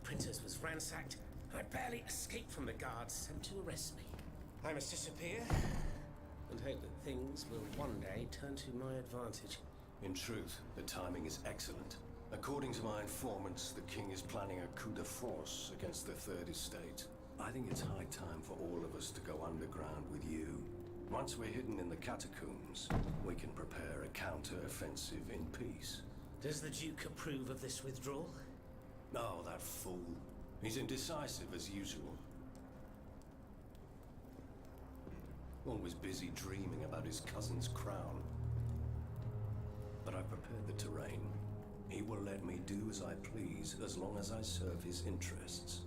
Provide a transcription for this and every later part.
printers was ransacked, I barely escaped from the guards sent to arrest me. I must disappear and hope that things will one day turn to my advantage. In truth, the timing is excellent. According to my informants, the king is planning a coup de force against the Third Estate. I think it's high time for all of us to go underground with you. Once we're hidden in the catacombs, we can prepare a counter-offensive in peace. Does the Duke approve of this withdrawal? Oh, that fool. He's indecisive as usual. Always busy dreaming about his cousin's crown. But I've prepared the terrain. He will let me do as I please as long as I serve his interests.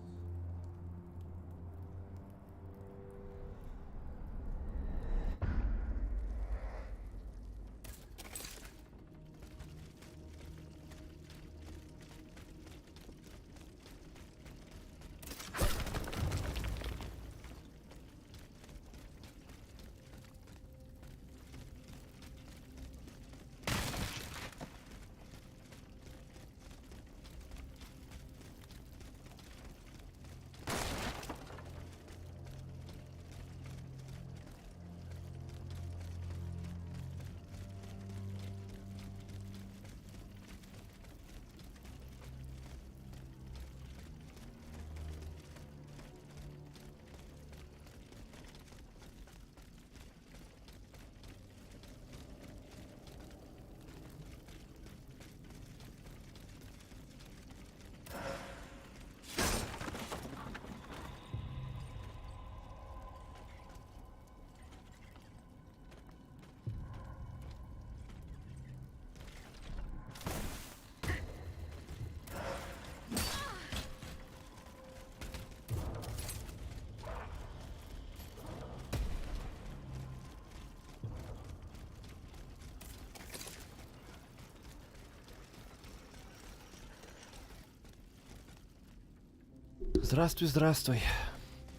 Здравствуй, здравствуй.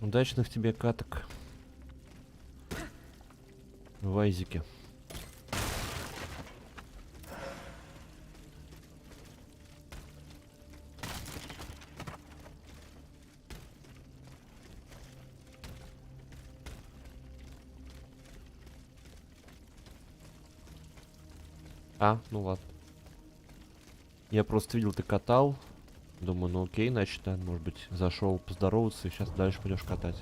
Удачных тебе каток в Айзеке. Ну ладно. Я просто видел, ты катал. Думаю, ну окей, значит, да, может быть, зашел поздороваться и сейчас дальше пойдешь катать.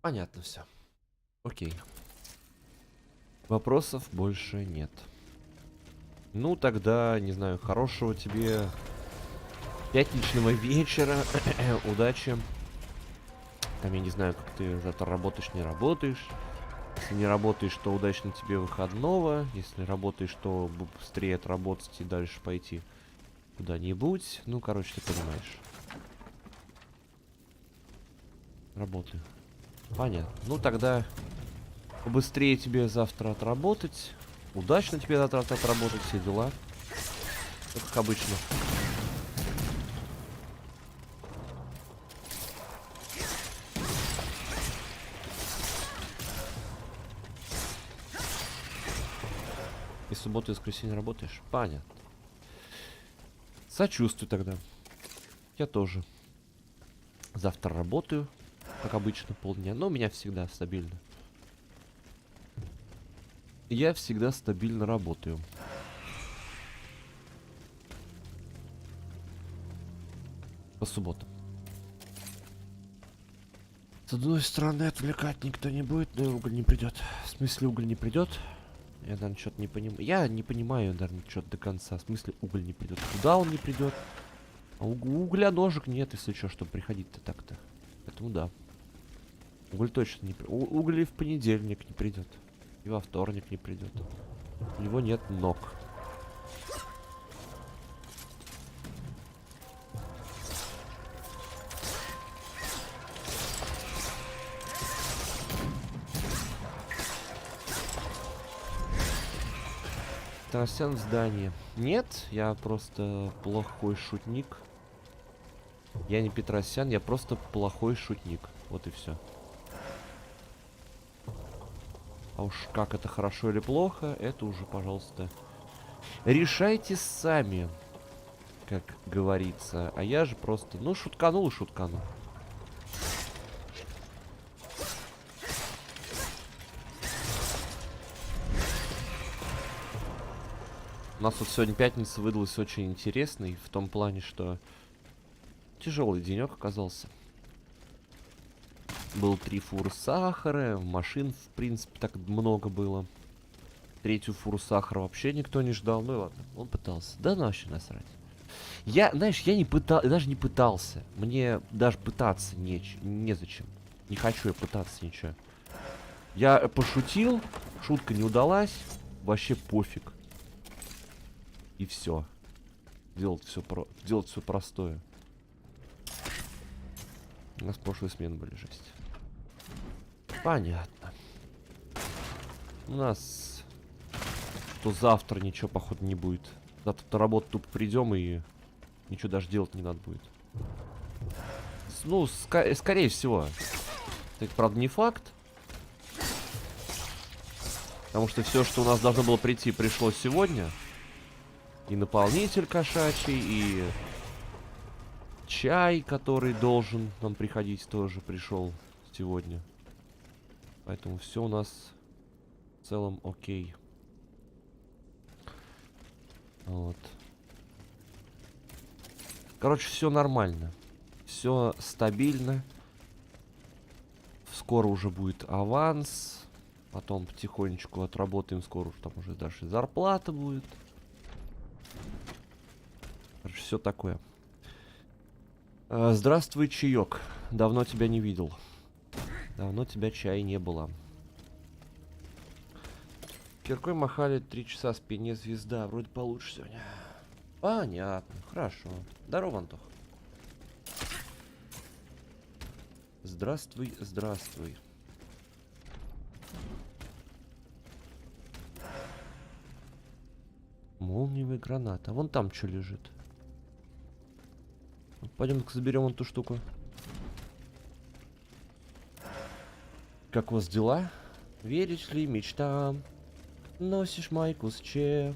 Понятно все. Окей. Вопросов больше нет. Ну, тогда, не знаю, хорошего тебе пятничного вечера. Удачи. Там я не знаю, как ты завтра работаешь, не работаешь. Если не работаешь, то удачно тебе выходного. Если работаешь, то быстрее отработать и дальше пойти куда-нибудь. Ну, короче, ты понимаешь. Работаю. Понятно. Ну, тогда побыстрее тебе завтра отработать. Удачно тебе завтра отработать, все дела. Как обычно. И субботу и воскресенье работаешь? Понятно. Сочувствую тогда. Я тоже. Завтра работаю, как обычно, полдня. Но у меня всегда стабильно. Я всегда стабильно работаю. По субботам. С одной стороны, отвлекать никто не будет, но и уголь не придет. В смысле, уголь не придет? Я, наверное, что-то не понимаю. Я не понимаю, наверное, что-то до конца. В смысле, уголь не придет. Куда он не придет? А у угля ножек нет, если что, чтобы приходить-то так-то. Поэтому да. Уголь точно не придет. Уголь и в понедельник не придет. И во вторник не придет. У него нет ног. Тарасян в здании. Нет, я просто плохой шутник. Я не Петросян, я просто плохой шутник. Вот и все. А уж как это хорошо или плохо, это уже, пожалуйста, решайте сами, как говорится. А я же просто, ну, шутканул и шутканул. У нас вот сегодня пятница выдалась очень интересной, в том плане, что тяжелый денек оказался. Был 3 фуры сахара, машин, в принципе, так много было. 3-ю фуру сахара вообще никто не ждал. Ну и ладно, он пытался. Да ну вообще насрать. Я, знаешь, я не даже не пытался. Мне даже пытаться незачем. Не хочу я пытаться ничего. Я пошутил, шутка не удалась, вообще пофиг. И все. Делать все простое. У нас прошлые смены были жесть. Понятно. У нас что завтра ничего, походу, не будет. Завтра на работу тупо придем и ничего даже делать не надо будет. Ну, скорее всего. Это, правда, не факт. Потому что все, что у нас должно было прийти, пришло сегодня. И наполнитель кошачий, и чай, который должен нам приходить, тоже пришел сегодня. Поэтому все у нас в целом окей. Вот. Короче, все нормально. Все стабильно. Скоро уже будет аванс. Потом потихонечку отработаем. Скоро там уже даже зарплата будет. Короче, все такое. Здравствуй, чаек. Давно тебя не видел. Давно тебя чай не было. Киркой махали 3 часа, спине звезда. Вроде получше сегодня. Понятно. Хорошо. Здорово, Антох. Здравствуй, здравствуй. Молниевая граната. А вон там что лежит. Пойдем-ка заберем вон ту штуку. Как у вас дела? Веришь ли мечтам? Носишь майку с че?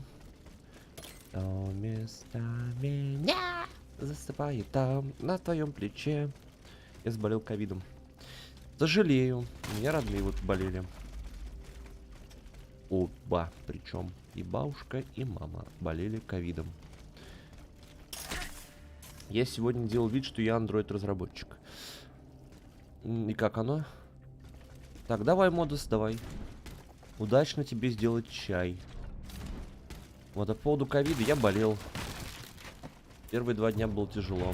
То место меня засыпает там, на твоем плече. Я заболел ковидом. Сожалею. У меня родные вот болели. Оба. Причем и бабушка, и мама болели ковидом. Я сегодня делал вид, что я андроид-разработчик. И как оно? Так, давай, Модус, давай. Удачно тебе сделать чай. Вот, а по поводу ковида я болел. Первые 2 дня было тяжело.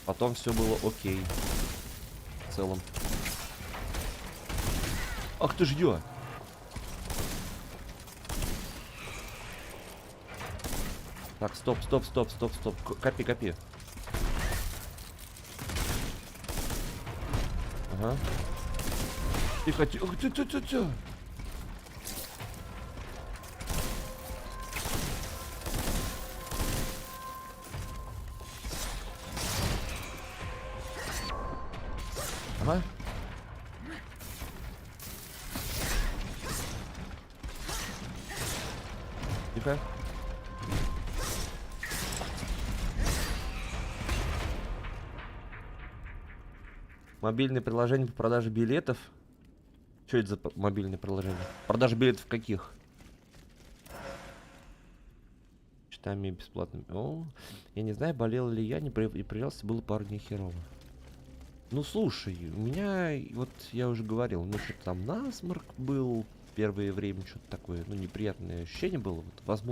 Потом все было окей. В целом. Ах ты ж ё! Так, стоп. Копи. Ага. Тихо. Тихо. Ага. Тихо. Мобильное приложение по продаже билетов. Что это за мобильное приложение? Продажа билетов каких? Читами бесплатными. О, я не знаю, болел ли я, не привелся, было пару дней херово. Ну слушай, у меня, вот я уже говорил, ну что-то там насморк был первое время, что-то такое, ну неприятное ощущение было, вот,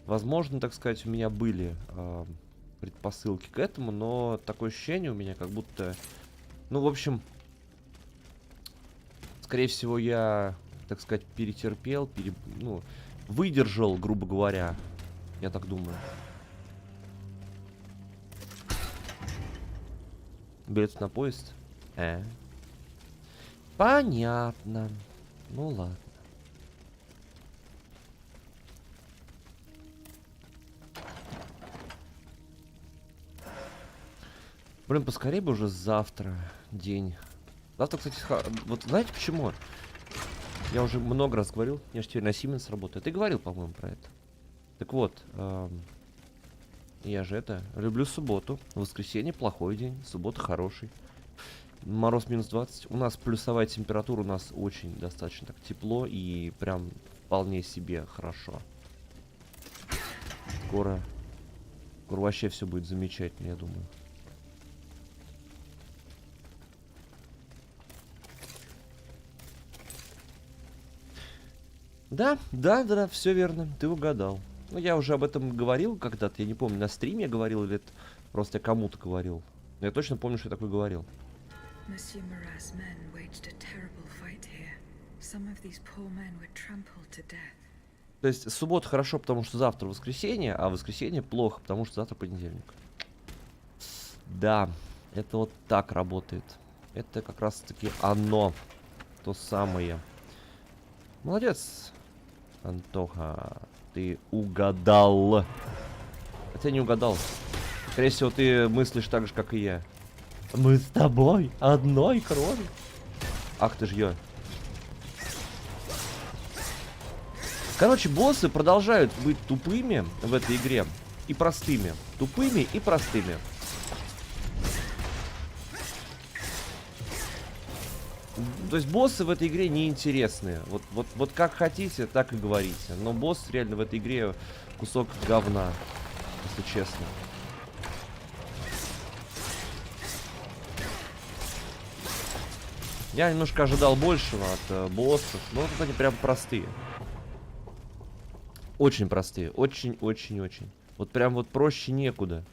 возможно, так сказать, у меня были предпосылки к этому, но такое ощущение у меня, как будто, ну в общем, скорее всего я, так сказать, перетерпел, ну, выдержал, грубо говоря, я так думаю. Билет на поезд? Понятно. Ну ладно. Блин, поскорее бы уже завтра день. Завтра, кстати, вот знаете почему? Я уже много раз говорил, я же теперь на Siemens работаю. Ты говорил, по-моему, про это. Так вот, я же люблю субботу. Воскресенье плохой день, суббота хороший. Мороз минус 20. У нас плюсовая температура, у нас очень достаточно так тепло и прям вполне себе хорошо. Скоро вообще все будет замечательно, я думаю. Да, все верно, ты угадал. Ну, я уже об этом говорил когда-то, я не помню, на стриме я говорил или это просто я кому-то говорил. Но я точно помню, что я такое говорил. То есть суббота хорошо, потому что завтра воскресенье, а воскресенье плохо, потому что завтра понедельник. Да, это вот так работает. Это как раз-таки оно, то самое. Молодец, Антоха, ты угадал. Хотя не угадал. Скорее всего, ты мыслишь так же, как и я. Мы с тобой одной крови. Ах ты ж ё. Короче, боссы продолжают быть тупыми в этой игре и простыми. Тупыми и простыми. То есть боссы в этой игре неинтересные. Вот как хотите, так и говорите. Но босс реально в этой игре кусок говна, если честно. Я немножко ожидал большего от боссов, но вот они прям простые. Очень простые, очень. Вот прям вот проще некуда.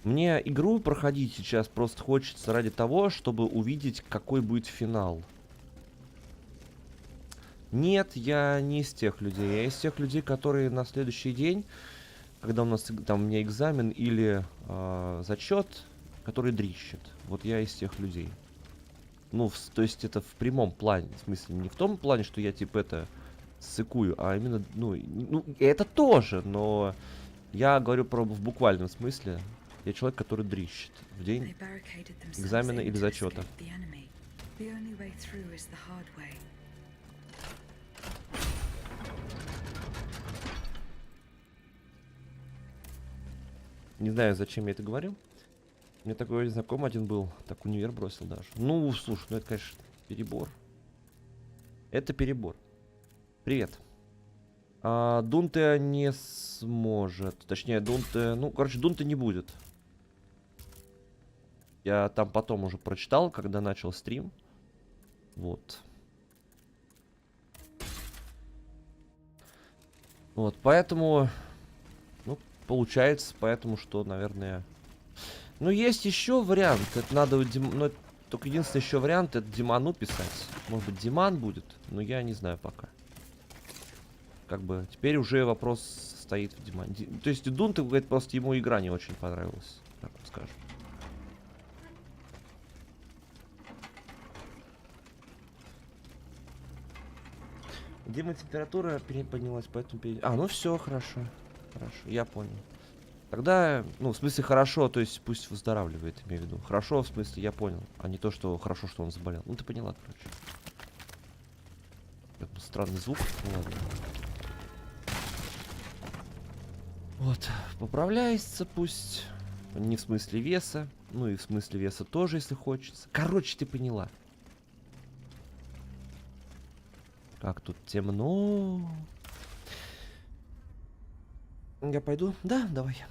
Мне игру проходить сейчас просто хочется ради того, чтобы увидеть, какой будет финал. Нет, я не из тех людей. Я из тех людей, которые на следующий день, когда у нас там у меня экзамен или зачет, которые дрищат. Вот я из тех людей. Ну, то есть это в прямом плане. В смысле, не в том плане, что я типа это ссыкую, а именно, ну это тоже, но я говорю в буквальном смысле. Я человек, который дрищет в день экзамена или зачета. Не знаю, зачем я это говорю. У меня такой знакомый один был, так универ бросил даже. Ну, слушай, ну это, конечно, перебор. Это перебор. Привет. Дунте не сможет. Точнее, Дунте... Ну, короче, Дунте не будет. Я там потом уже прочитал, когда начал стрим. Вот. Вот, поэтому... Ну, получается, поэтому что, наверное... Ну, есть еще вариант. Это надо... Ну, только единственный еще вариант, это Диману писать. Может быть, Диман будет, но я не знаю пока. Как бы, теперь уже вопрос стоит в Димане. То есть, Дунте, говорит, просто ему игра не очень понравилась. Так вот скажем. Дима, температура поднялась, поэтому... ну все, хорошо. Хорошо, я понял. Тогда, ну, в смысле, хорошо, то есть пусть выздоравливает, имею в виду. Хорошо, в смысле, я понял. А не то, что хорошо, что он заболел. Ну, ты поняла, короче. Это странный звук. Ну, ладно. Вот, поправляется пусть. Не в смысле веса. Ну, и в смысле веса тоже, если хочется. Короче, ты поняла. Как тут темно. Я пойду? Да, давай.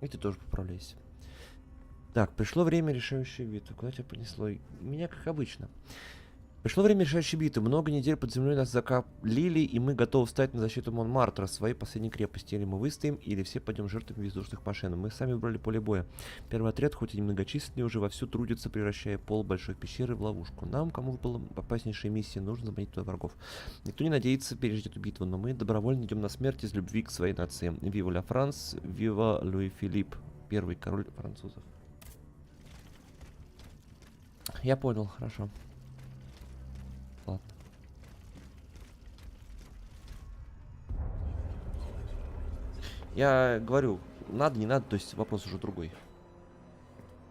И ты тоже поправляйся. Так, пришло время решающей битвы. Куда тебя понесло? Меня как обычно. Пришло время решающей битвы. Много недель под землей нас закалили, и мы готовы встать на защиту Монмартра, своей последней крепости. Или мы выстоим, или все пойдем жертвами воздушных машин. Мы сами выбрали поле боя. Первый отряд, хоть и немногочисленный, уже вовсю трудится, превращая пол большой пещеры в ловушку. Нам, кому выпала опаснейшая миссия, нужно заманить туда врагов. Никто не надеется пережить эту битву, но мы добровольно идем на смерть из любви к своей нации. Вива ля Франс, вива Луи Филипп, первый король французов. Я понял, хорошо. Ладно. Я говорю, надо, не надо, то есть вопрос уже другой.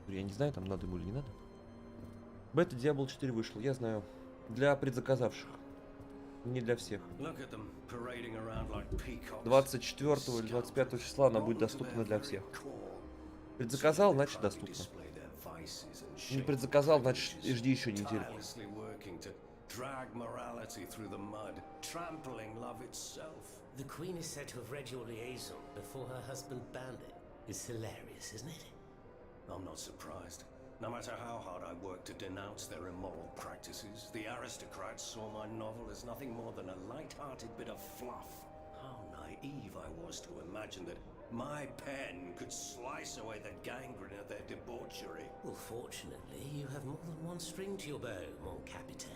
Я не знаю, там надо ему или не надо. Бета Diablo 4 вышел, я знаю. Для предзаказавших. Не для всех. 24 или 25 числа она будет доступна для всех. Предзаказал, значит доступно. Не предзаказал, значит жди еще неделю. The Queen is said to have read your liaison before her husband banned it. It's hilarious, isn't it? I'm not surprised. No matter how hard I work to denounce their immoral practices, the aristocrats saw my novel as nothing more than a light-hearted bit of fluff. How naive I was to imagine that my pen could slice away the gangrene of their debauchery. Well, fortunately, you have more than one string to your bow, mon capitaine.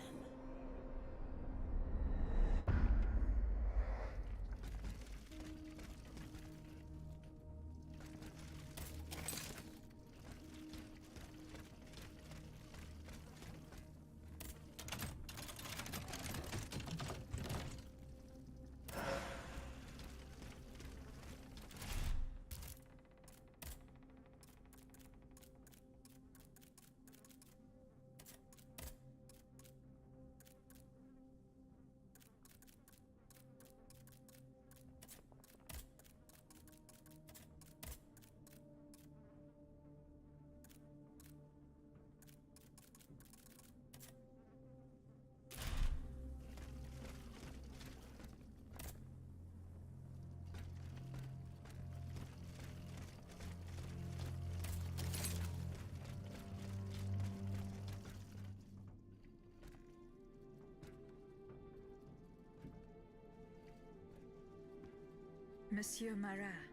Monsieur Marat.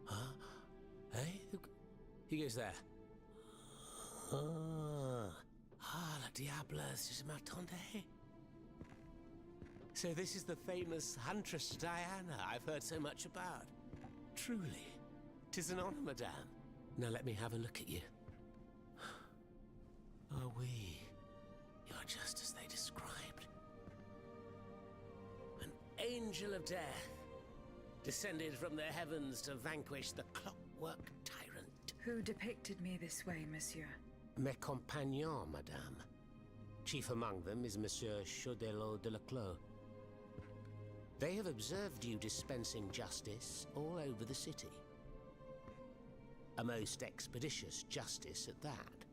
Huh? Hey? Who goes there? La diableuse, je m'attendais. So this is the famous Huntress Diana I've heard so much about. Truly, 'tis an honor, madame. Now let me have a look at you. Oh, you're just as they described. An angel of death, descended from the heavens to vanquish the clockwork tyrant. Who depicted me this way, monsieur? Mes compagnons, madame. Chief among them is Monsieur Chaudelot de la Clos. They have observed you dispensing justice all over the city. A most expeditious justice at that,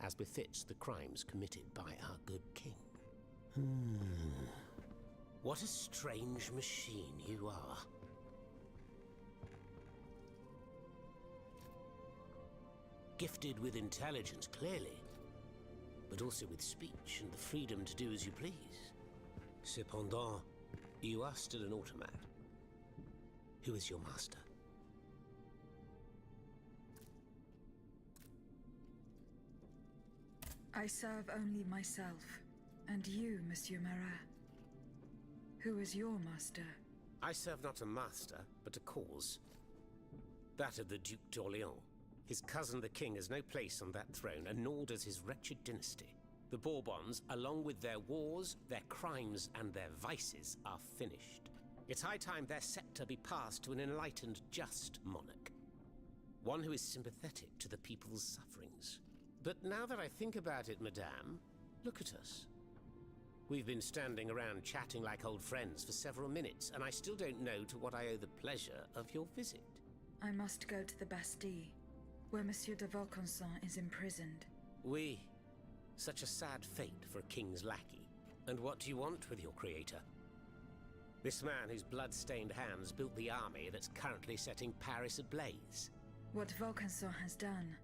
as befits the crimes committed by our good king. What a strange machine you are. Gifted with intelligence, clearly, but also with speech and the freedom to do as you please. Cependant, you are still an automat. Who is your master? I serve only myself, and you, Monsieur Marat. Who is your master? I serve not a master, but a cause. That of the Duc d'Orléans. His cousin the king has no place on that throne, and nor does his wretched dynasty. The Bourbons, along with their wars, their crimes, and their vices, are finished. It's high time their scepter be passed to an enlightened, just monarch. One who is sympathetic to the people's sufferings. But now that I think about it, madame, look at us. We've been standing around chatting like old friends for several minutes, and I still don't know to what I owe the pleasure of your visit. I must go to the Bastille, where Monsieur de Vaucanson is imprisoned. Oui. Such a sad fate for a king's lackey. And what do you want with your creator? This man whose blood-stained hands built the army that's currently setting Paris ablaze. What Vaucanson has done,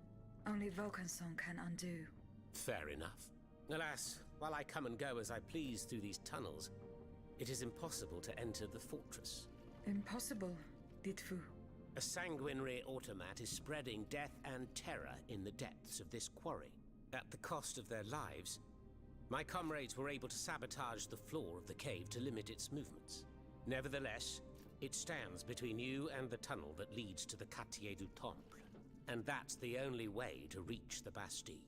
only Vaucanson can undo. Fair enough. Alas, while I come and go as I please through these tunnels, it is impossible to enter the fortress. Impossible, dites-vous? A sanguinary automat is spreading death and terror in the depths of this quarry. At the cost of their lives, my comrades were able to sabotage the floor of the cave to limit its movements. Nevertheless, it stands between you and the tunnel that leads to the Quartier du Temple. And that's the only way to reach the Bastille.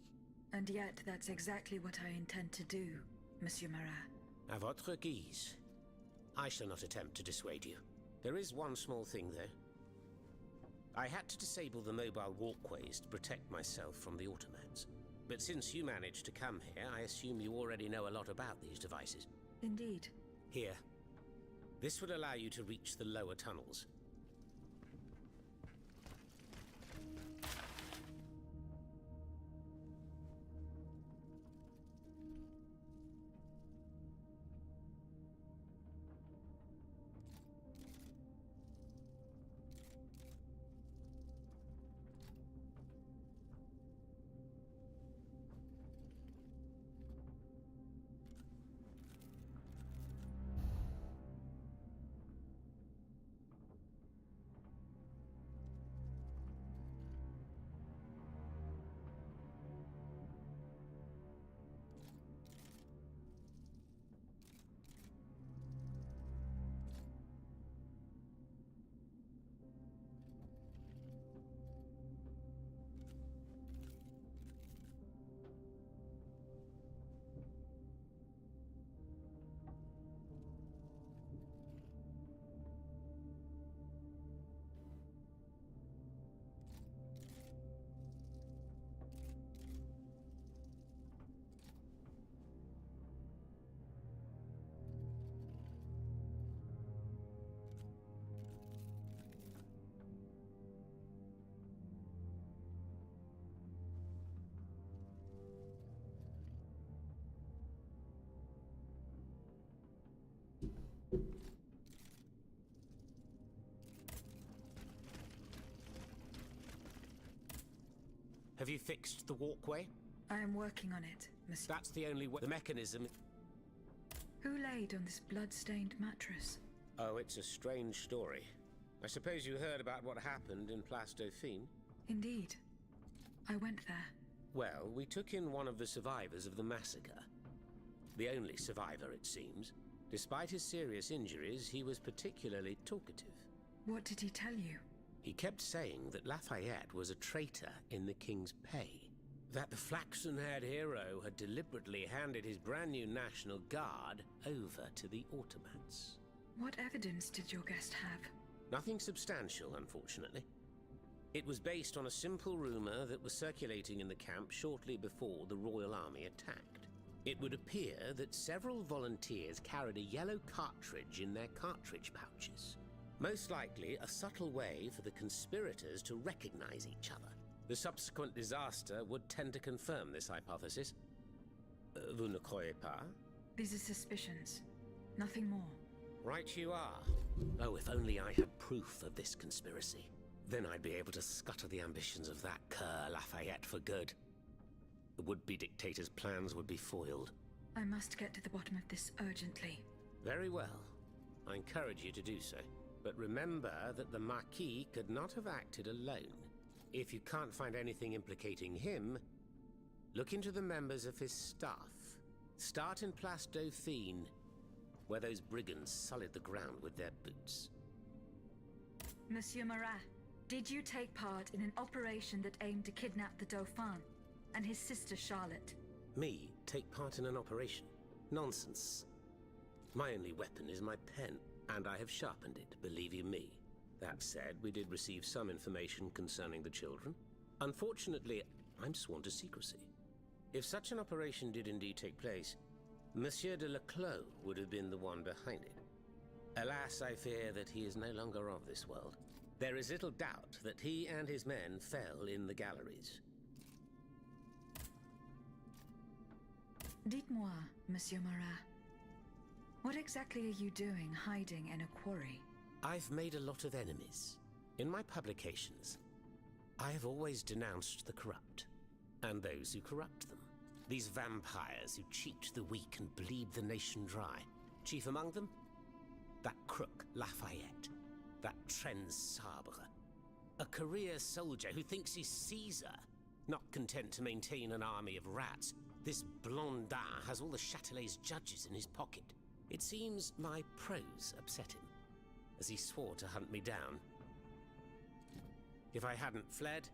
And yet that's exactly what I intend to do, Monsieur Marat. À votre guise. I shall not attempt to dissuade you. There is one small thing, though. I had to disable the mobile walkways to protect myself from the automats. But since you managed to come here, I assume you already know a lot about these devices. Indeed. Here. This would allow you to reach the lower tunnels. Have you fixed the walkway? I am working on it, Monsieur. That's the only way. The mechanism... Who laid on this blood-stained mattress? Oh, it's a strange story. I suppose you heard about what happened in Place Dauphine? Indeed. I went there. Well, we took in one of the survivors of the massacre. The only survivor, it seems. Despite his serious injuries, he was particularly talkative. What did he tell you? He kept saying that Lafayette was a traitor in the king's pay. That the flaxen-haired hero had deliberately handed his brand new National Guard over to the automats. What evidence did your guest have? Nothing substantial, unfortunately. It was based on a simple rumor that was circulating in the camp shortly before the Royal Army attacked. It would appear that several volunteers carried a yellow cartridge in their cartridge pouches. Most likely a subtle way for the conspirators to recognize each other. The subsequent disaster would tend to confirm this hypothesis. Vous ne croyez pas? These are suspicions. Nothing more. Right you are. Oh, if only I had proof of this conspiracy. Then I'd be able to scutter the ambitions of that cur Lafayette for good. The would-be dictator's plans would be foiled. I must get to the bottom of this urgently. Very well. I encourage you to do so. But remember that the Marquis could not have acted alone. If you can't find anything implicating him, look into the members of his staff. Start in Place Dauphine, where those brigands sullied the ground with their boots. Monsieur Marat, did you take part in an operation that aimed to kidnap the Dauphin and his sister Charlotte? Me take part in an operation? Nonsense. My only weapon is my pen. And I have sharpened it, believe you me. That said, we did receive some information concerning the children. Unfortunately, I'm sworn to secrecy. If such an operation did indeed take place, Monsieur de Leclos would have been the one behind it. Alas, I fear that he is no longer of this world. There is little doubt that he and his men fell in the galleries. Dites-moi, Monsieur Marat. What exactly are you doing hiding in a quarry? I've made a lot of enemies. In my publications, I have always denounced the corrupt, and those who corrupt them. These vampires who cheat the weak and bleed the nation dry. Chief among them? That crook Lafayette. That Trenz Sabre. A career soldier who thinks he's Caesar. Not content to maintain an army of rats, this Blondin has all the Châtelet's judges in his pocket. It seems my prose upset him, as he swore to hunt me down. If I hadn't fled,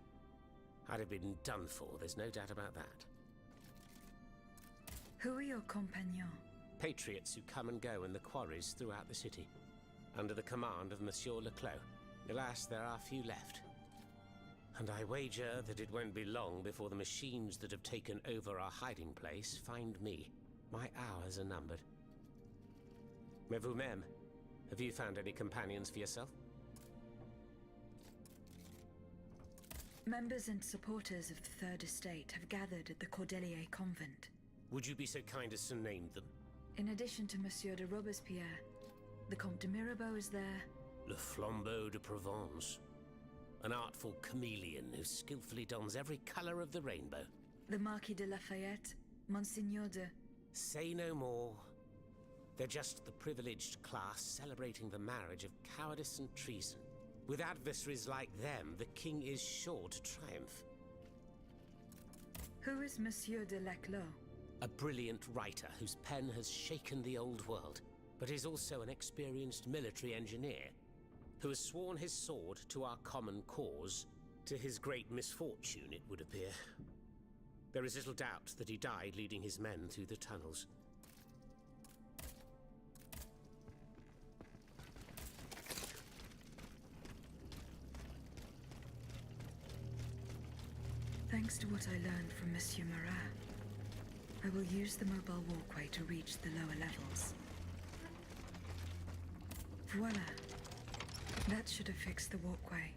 I'd have been done for, there's no doubt about that. Who are your compagnons? Patriots who come and go in the quarries throughout the city, under the command of Monsieur Leclos. Alas, there are few left. And I wager that it won't be long before the machines that have taken over our hiding place find me. My hours are numbered. Mais vous-même, have you found any companions for yourself? Members and supporters of the Third Estate have gathered at the Cordelier Convent. Would you be so kind as to name them? In addition to Monsieur de Robespierre, the Comte de Mirabeau is there. Le Flambeau de Provence. An artful chameleon who skillfully dons every colour of the rainbow. The Marquis de Lafayette, Monsignor de... Say no more. They're just the privileged class celebrating the marriage of cowardice and treason. With adversaries like them, the king is sure to triumph. Who is Monsieur de Leclos? A brilliant writer whose pen has shaken the old world, but is also an experienced military engineer who has sworn his sword to our common cause, to his great misfortune, it would appear. There is little doubt that he died leading his men through the tunnels. Thanks to what I learned from Monsieur Marat, I will use the mobile walkway to reach the lower levels. Voila. That should have fixed the walkway.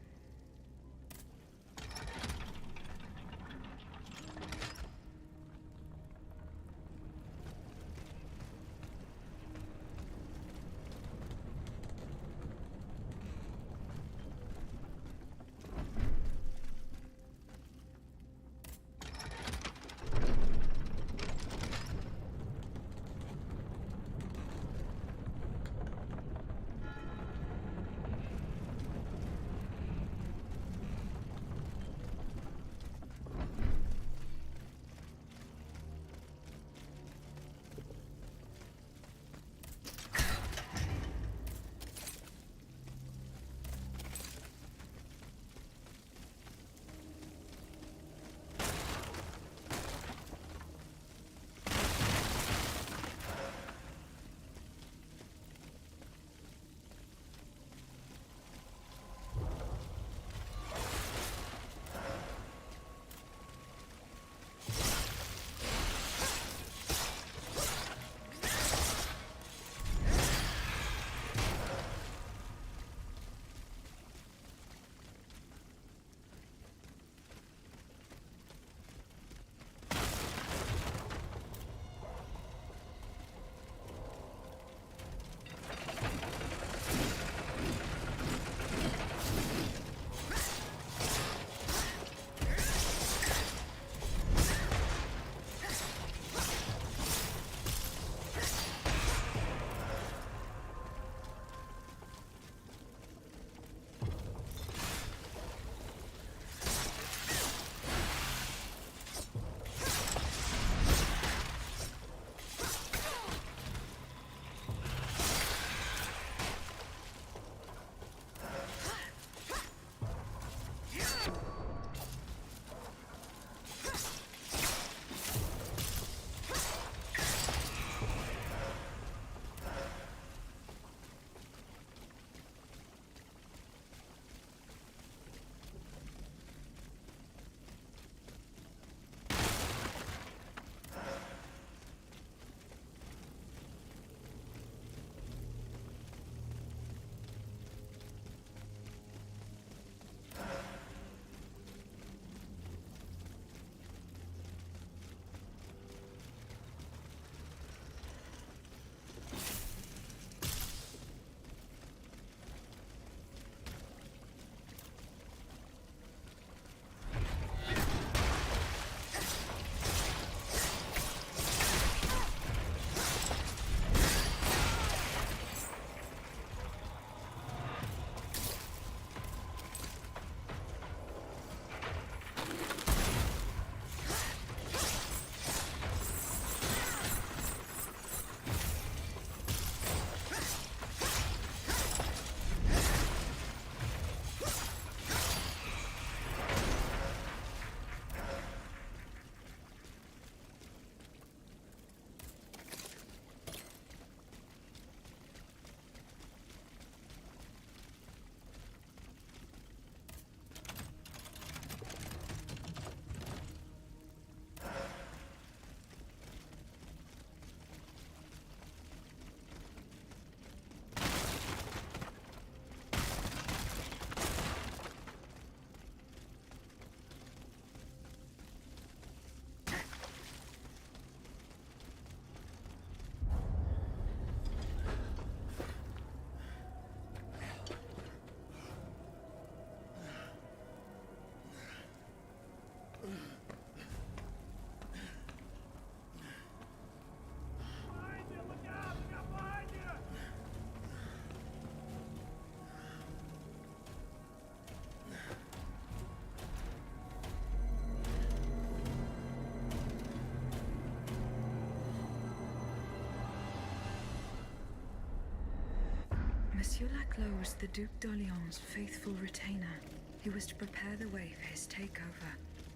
Monsieur Laclos was the Duc d'Orléans' faithful retainer. He was to prepare the way for his takeover,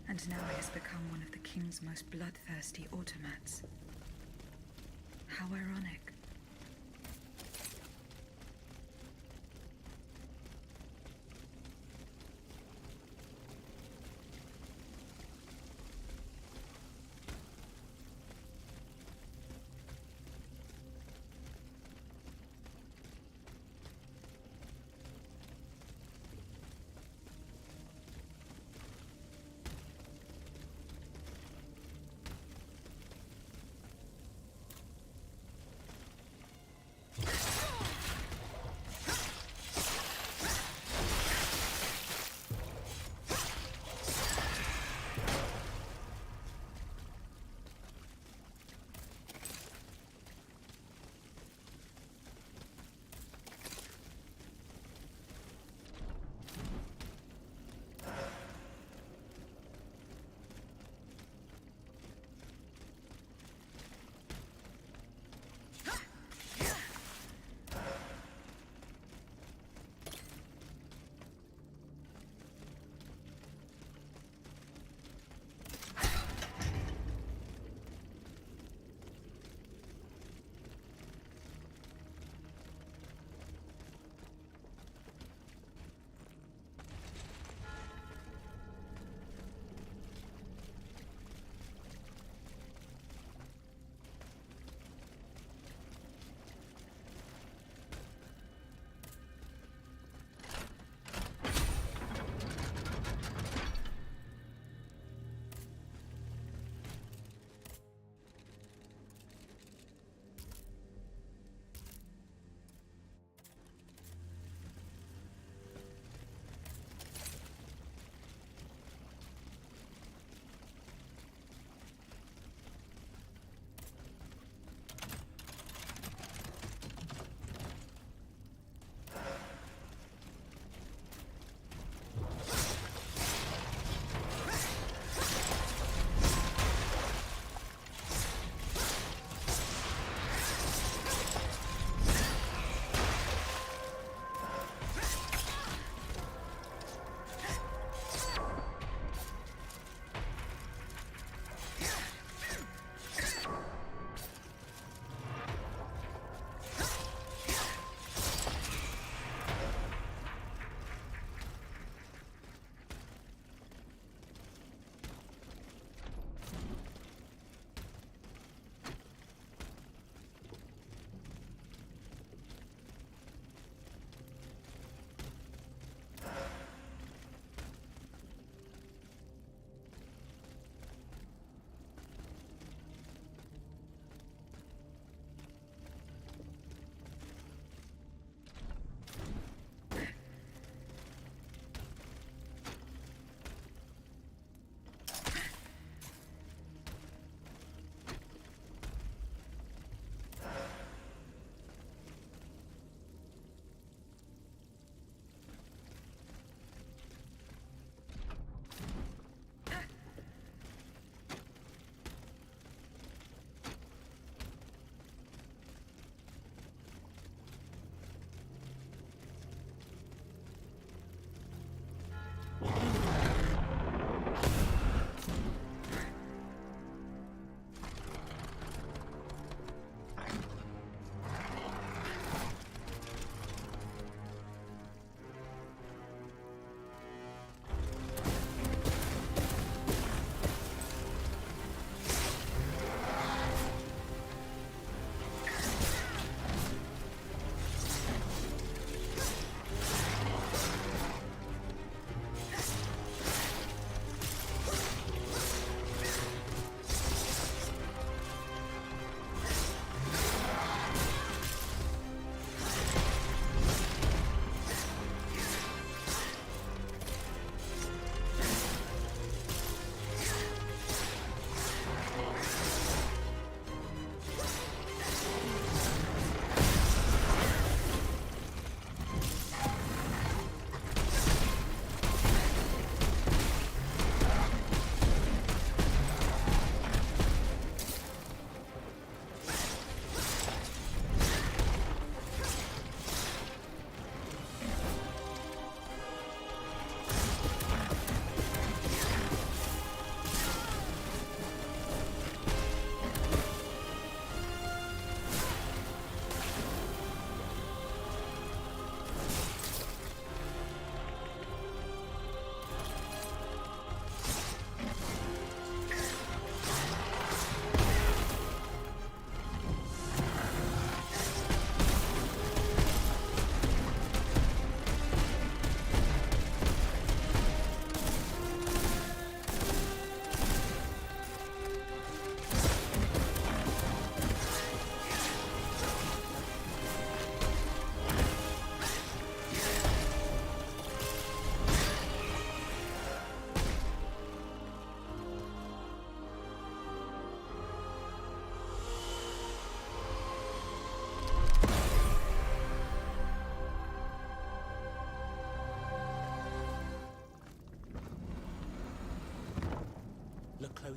and now he has become one of the king's most bloodthirsty automats. How ironic.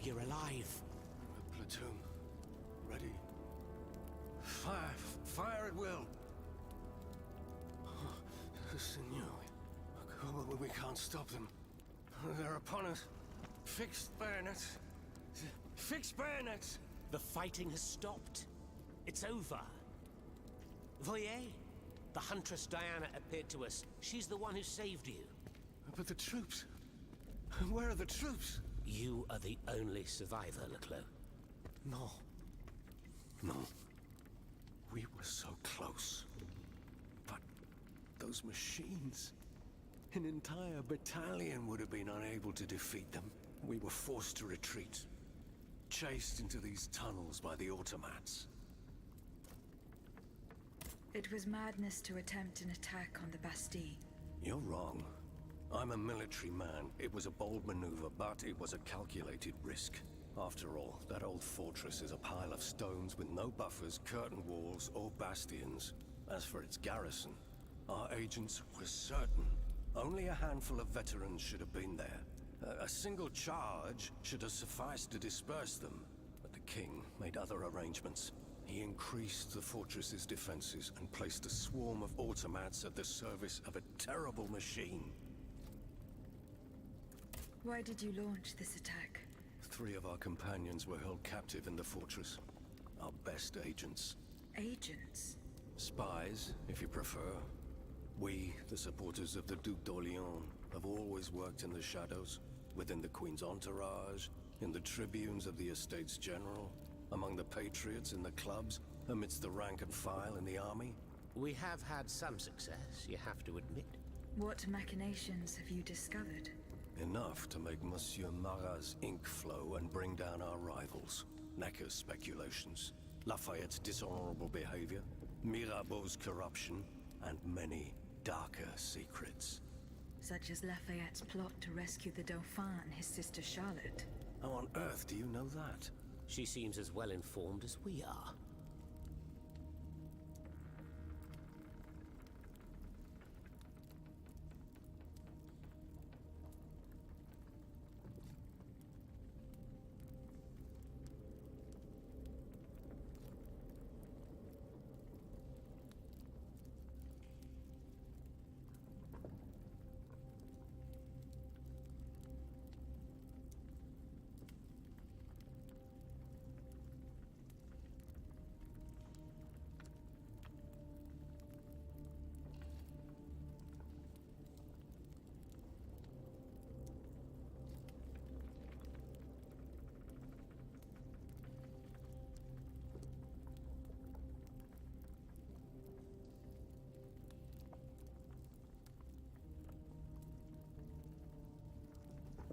you're alive. The platoon. Ready. Fire! Fire at will! Senor, we can't stop them. They're upon us. Fixed bayonets. Fixed bayonets! The fighting has stopped. It's over. Voyez, the huntress Diana appeared to us. She's the one who saved you. But the troops... Where are the troops? You are the only survivor, Leclos. No. No. We were so close. But those machines... An entire battalion would have been unable to defeat them. We were forced to retreat. Chased into these tunnels by the automats. It was madness to attempt an attack on the Bastille. You're wrong. I'm a military man. It was a bold maneuver, but it was a calculated risk. After all, that old fortress is a pile of stones with no buffers, curtain walls, or bastions. As for its garrison, our agents were certain. Only a handful of veterans should have been there. A single charge should have sufficed to disperse them. But the king made other arrangements. He increased the fortress's defenses and placed a swarm of automats at the service of a terrible machine. Why did you launch this attack? 3 of our companions were held captive in the fortress. Our best agents. Agents? Spies, if you prefer. We, the supporters of the Duc d'Orléans, have always worked in the shadows, within the Queen's entourage, in the tribunes of the Estates General, among the patriots in the clubs, amidst the rank and file in the army. We have had some success, you have to admit. What machinations have you discovered? Enough to make Monsieur Marat's ink flow and bring down our rivals. Necker's speculations, Lafayette's dishonorable behavior, Mirabeau's corruption, and many darker secrets. Such as Lafayette's plot to rescue the Dauphin and his sister Charlotte. How on earth do you know that? She seems as well informed as we are.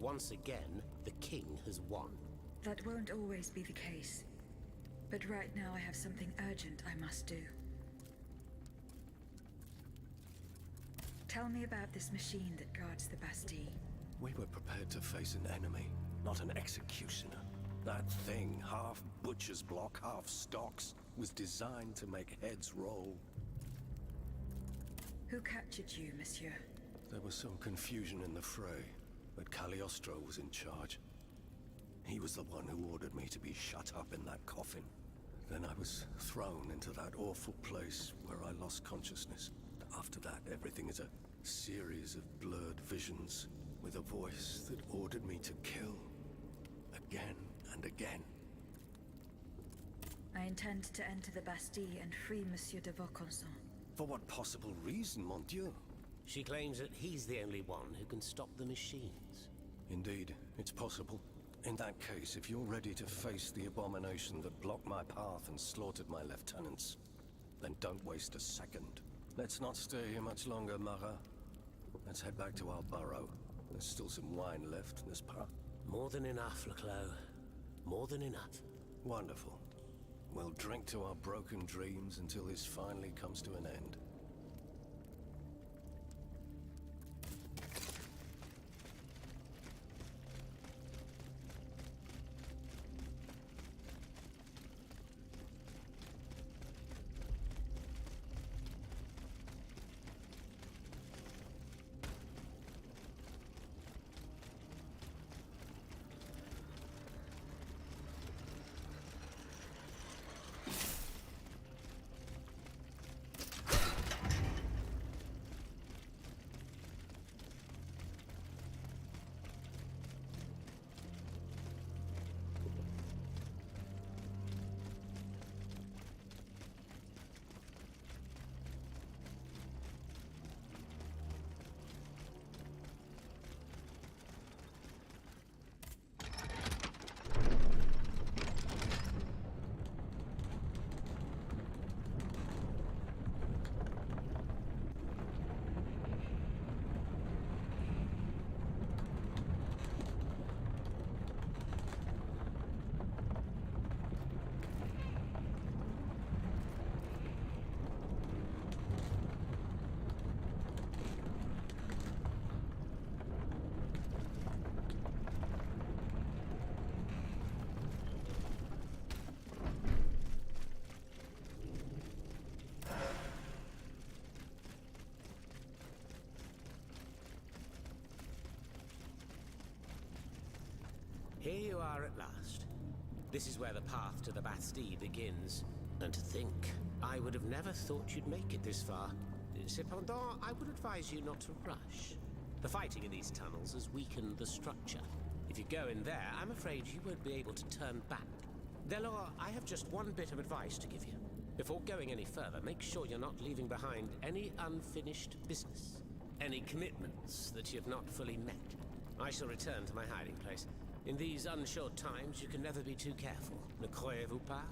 Once again, the king has won. That won't always be the case. But right now I have something urgent I must do. Tell me about this machine that guards the Bastille. We were prepared to face an enemy, not an executioner. That thing, half butcher's block, half stocks, was designed to make heads roll. Who captured you, monsieur? There was some confusion in the fray, but Cagliostro was in charge. He was the one who ordered me to be shut up in that coffin. Then I was thrown into that awful place where I lost consciousness. After that, everything is a series of blurred visions, with a voice that ordered me to kill. Again and again. I intend to enter the Bastille and free Monsieur de Vaucanson. For what possible reason, mon Dieu? She claims that he's the only one who can stop the machines. Indeed, it's possible. In that case, if you're ready to face the abomination that blocked my path and slaughtered my lieutenants, then don't waste a second. Let's not stay here much longer, Marat. Let's head back to our burrow. There's still some wine left, n'est-ce pas? More than enough, Leclos. More than enough. Wonderful. We'll drink to our broken dreams until this finally comes to an end. last. This is where the path to the Bastille begins. And to think, I would have never thought you'd make it this far. Cependant, I would advise you not to rush. The fighting in these tunnels has weakened the structure. If you go in there, I'm afraid you won't be able to turn back. Delor, I have just one bit of advice to give you. Before going any further, make sure you're not leaving behind any unfinished business. Any commitments that you've not fully met. I shall return to my hiding place. In these unsure times, you can never be too careful. Ne croyez-vous pas?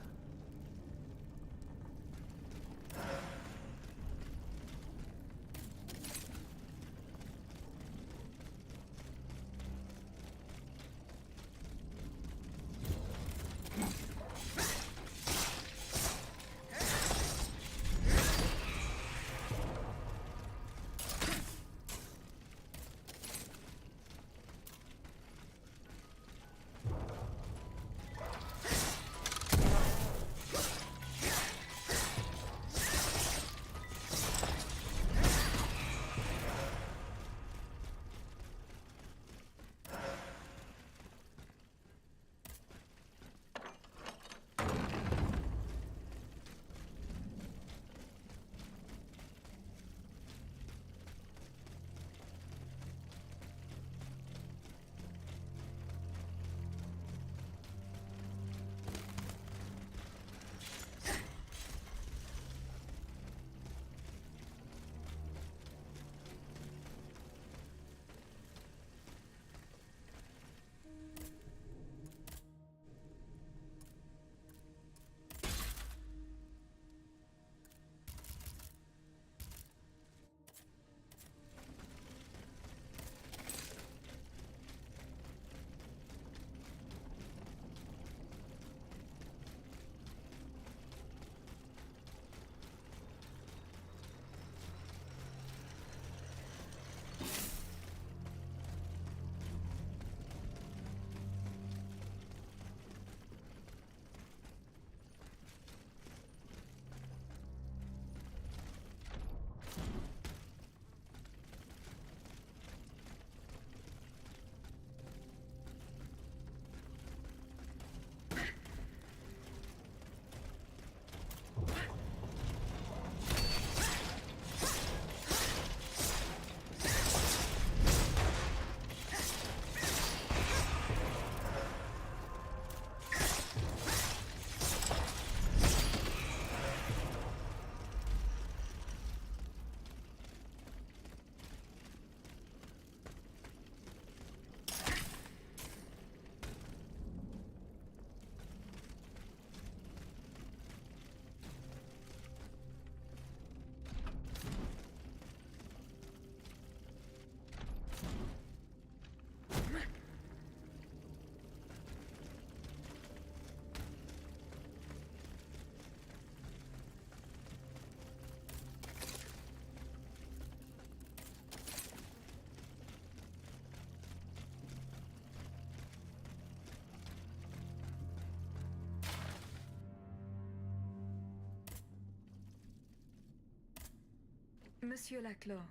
Monsieur Laclos,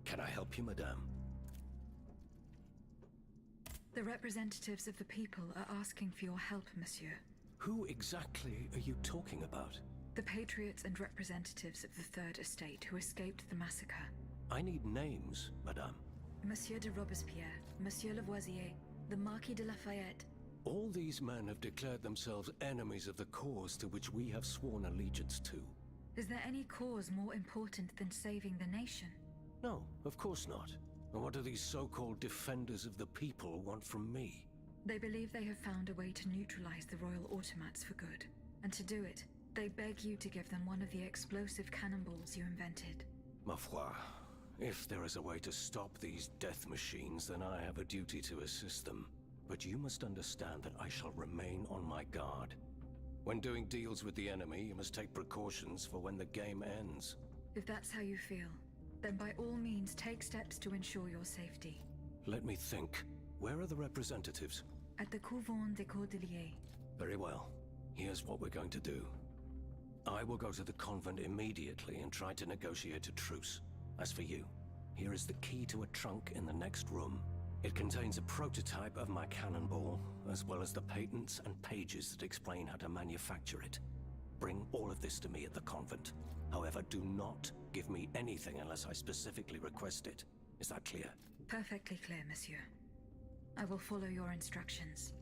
Can I help you, madame? the representatives of the people are asking for your help, monsieur. Who exactly are you talking about? The patriots and representatives of the Third Estate who escaped the massacre. I need names, madame. Monsieur de Robespierre, Monsieur Lavoisier, the Marquis de Lafayette. All these men have declared themselves enemies of the cause to which we have sworn allegiance to. Is there any cause more important than saving the nation? No, of course not. And what do these so-called defenders of the people want from me? They believe they have found a way to neutralize the royal automats for good. And to do it, they beg you to give them one of the explosive cannonballs you invented. Ma foi, if there is a way to stop these death machines, then I have a duty to assist them. But you must understand that I shall remain on my guard. When doing deals with the enemy, you must take precautions for when the game ends. If that's how you feel, then by all means take steps to ensure your safety. Let me think. Where are the representatives? At the Couvent des Cordeliers. Very well. Here's what we're going to do. I will go to the convent immediately and try to negotiate a truce. As for you, here is the key to a trunk in the next room. It contains a prototype of my cannonball, as well as the patents and pages that explain how to manufacture it. Bring all of this to me at the convent. However, do not give me anything unless I specifically request it. Is that clear? Perfectly clear, monsieur. I will follow your instructions.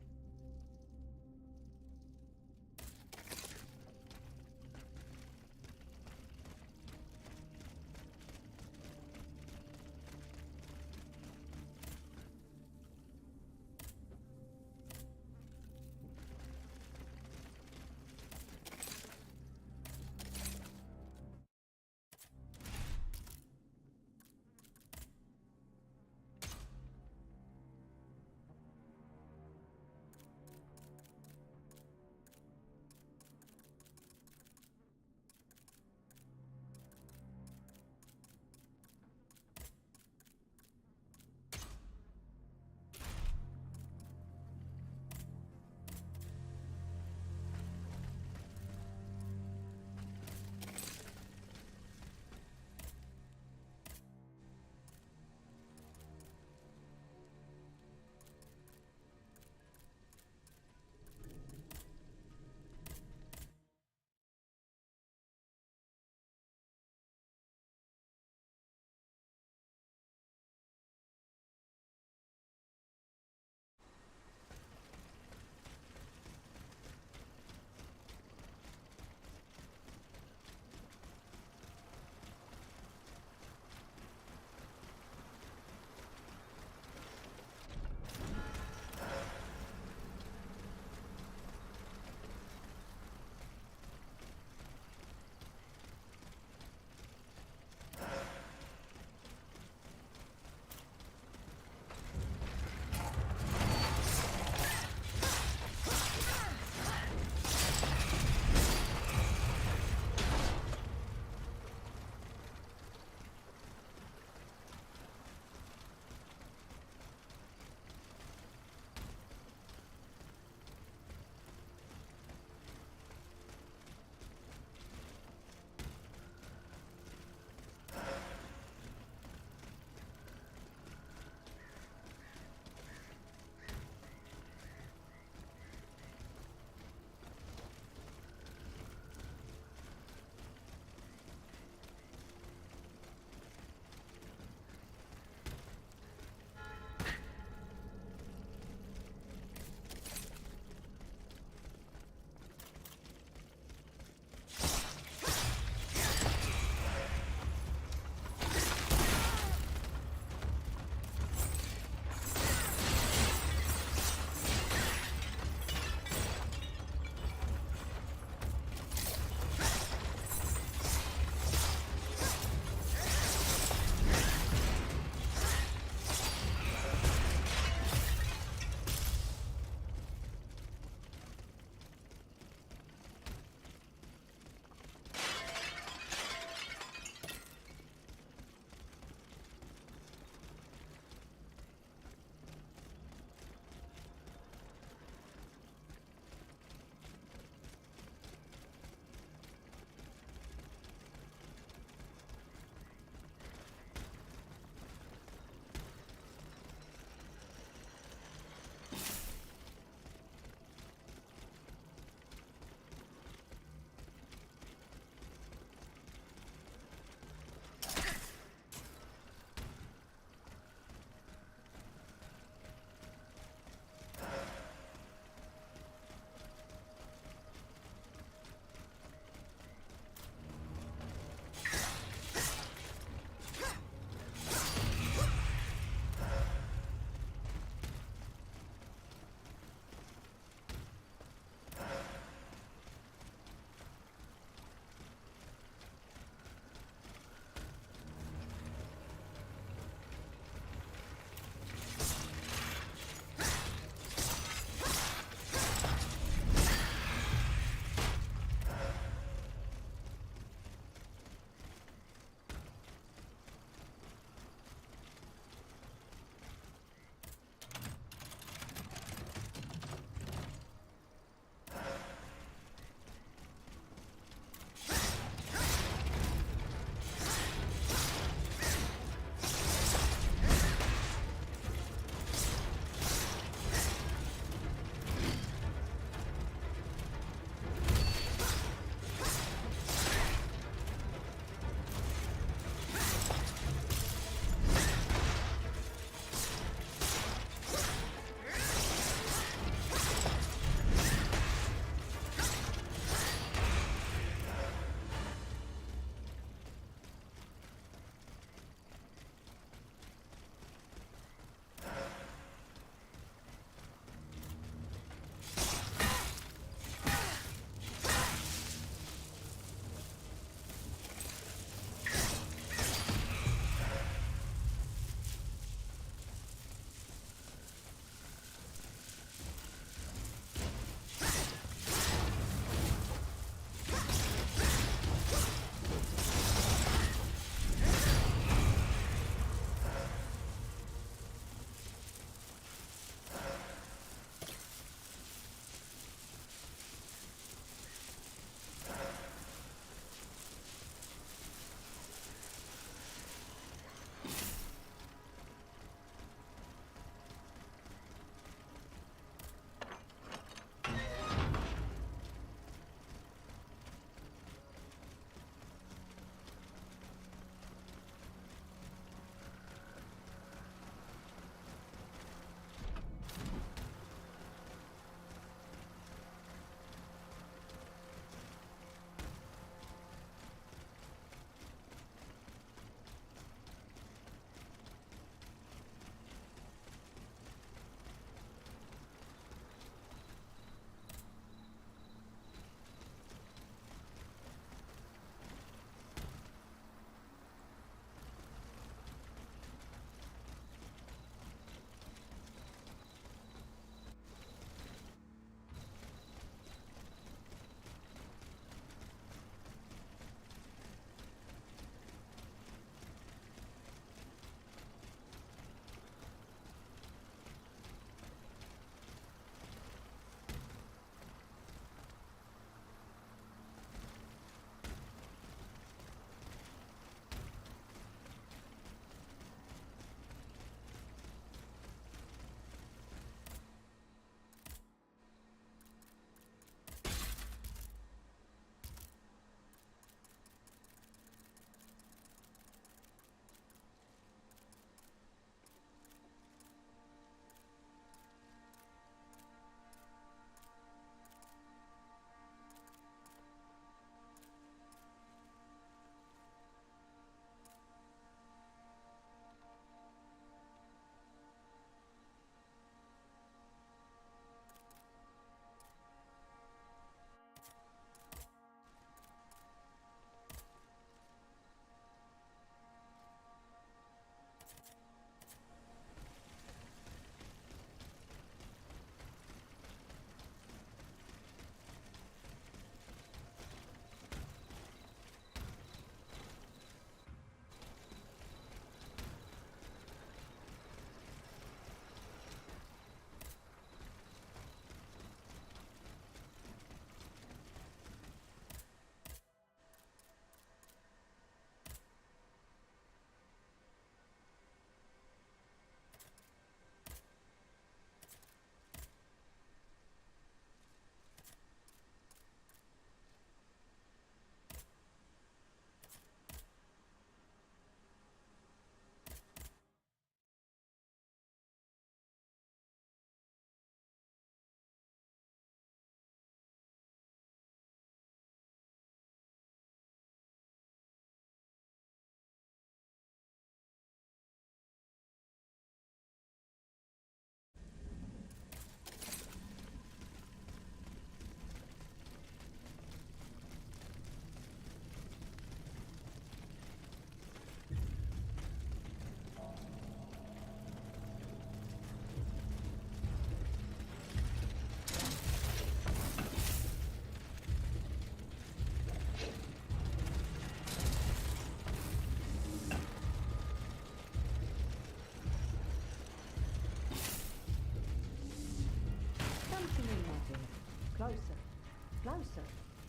sir.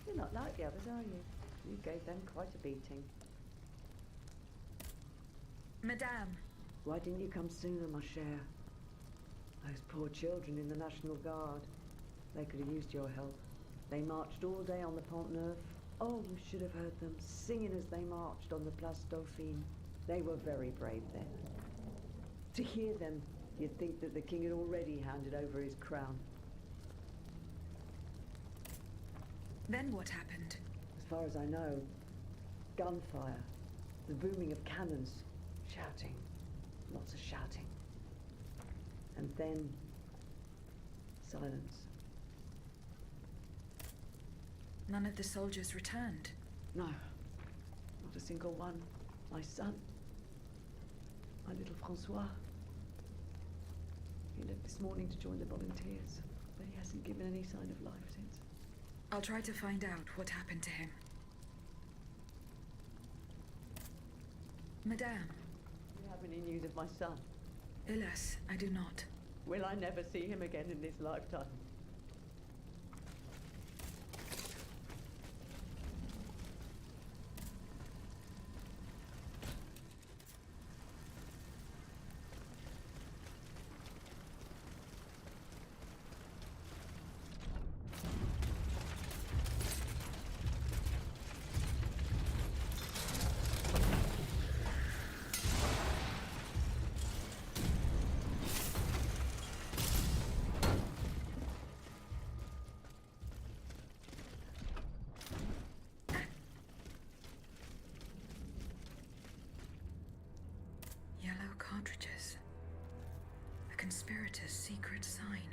You're not like the others, are you? You gave them quite a beating. Madame. Why didn't you come sooner, ma chère? Those poor children in the National Guard. They could have used your help. They marched all day on the Pont Neuf. Oh, you should have heard them singing as they marched on the Place Dauphine. They were very brave then. To hear them, you'd think that the king had already handed over his crown. Then what happened? As far as I know, gunfire, the booming of cannons, shouting, lots of shouting. And then, silence. None of the soldiers returned. No, not a single one. My son, my little Francois. He left this morning to join the volunteers, but he hasn't given any sign of life since. I'll try to find out what happened to him. Madame. Do you have any news of my son? Alas, I do not. Will I never see him again in this lifetime? Cartridges. A conspirator's secret sign.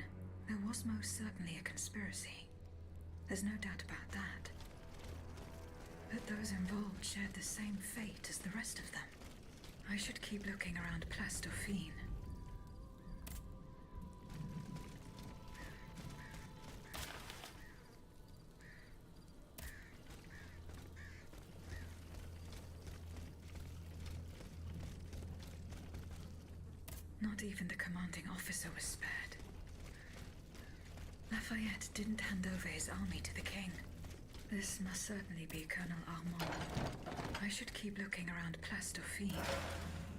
There was most certainly a conspiracy. There's no doubt about that. But those involved shared the same fate as the rest of them. I should keep looking around Place Dauphine. Not even the commanding officer was spared. Lafayette didn't hand over his army to the king. This must certainly be Colonel Armand. I should keep looking around Place Dauphine.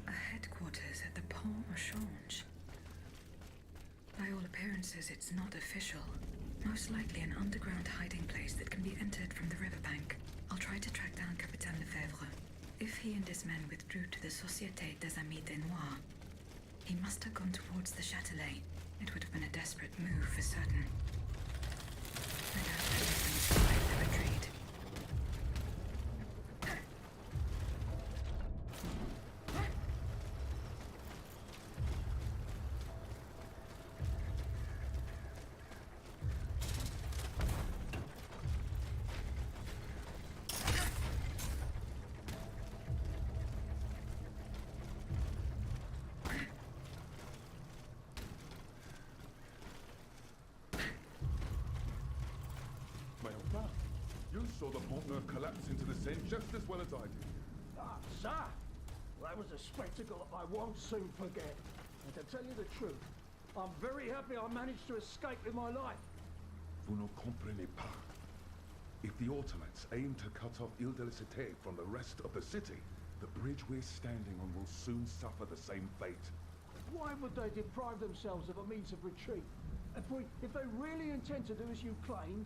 A headquarters at the Pont au Change. By all appearances, it's not official. Most likely an underground hiding place that can be entered from the riverbank. I'll try to track down Capitaine Lefebvre. If he and his men withdrew to the Société des Amis des Noirs, he must have gone towards the Châtelet. It would have been a desperate move for certain. I doubt anyone survived the retreat. You saw the Pont Neuf collapse into the Seine just as well as I did. Ah, sir! That was a spectacle I won't soon forget. And to tell you the truth, I'm very happy I managed to escape with my life. Vous ne comprenez pas. If the Ottomans aim to cut off Ile de la Cité from the rest of the city, the bridge we're standing on will soon suffer the same fate. Why would they deprive themselves of a means of retreat? If they really intend to do as you claim,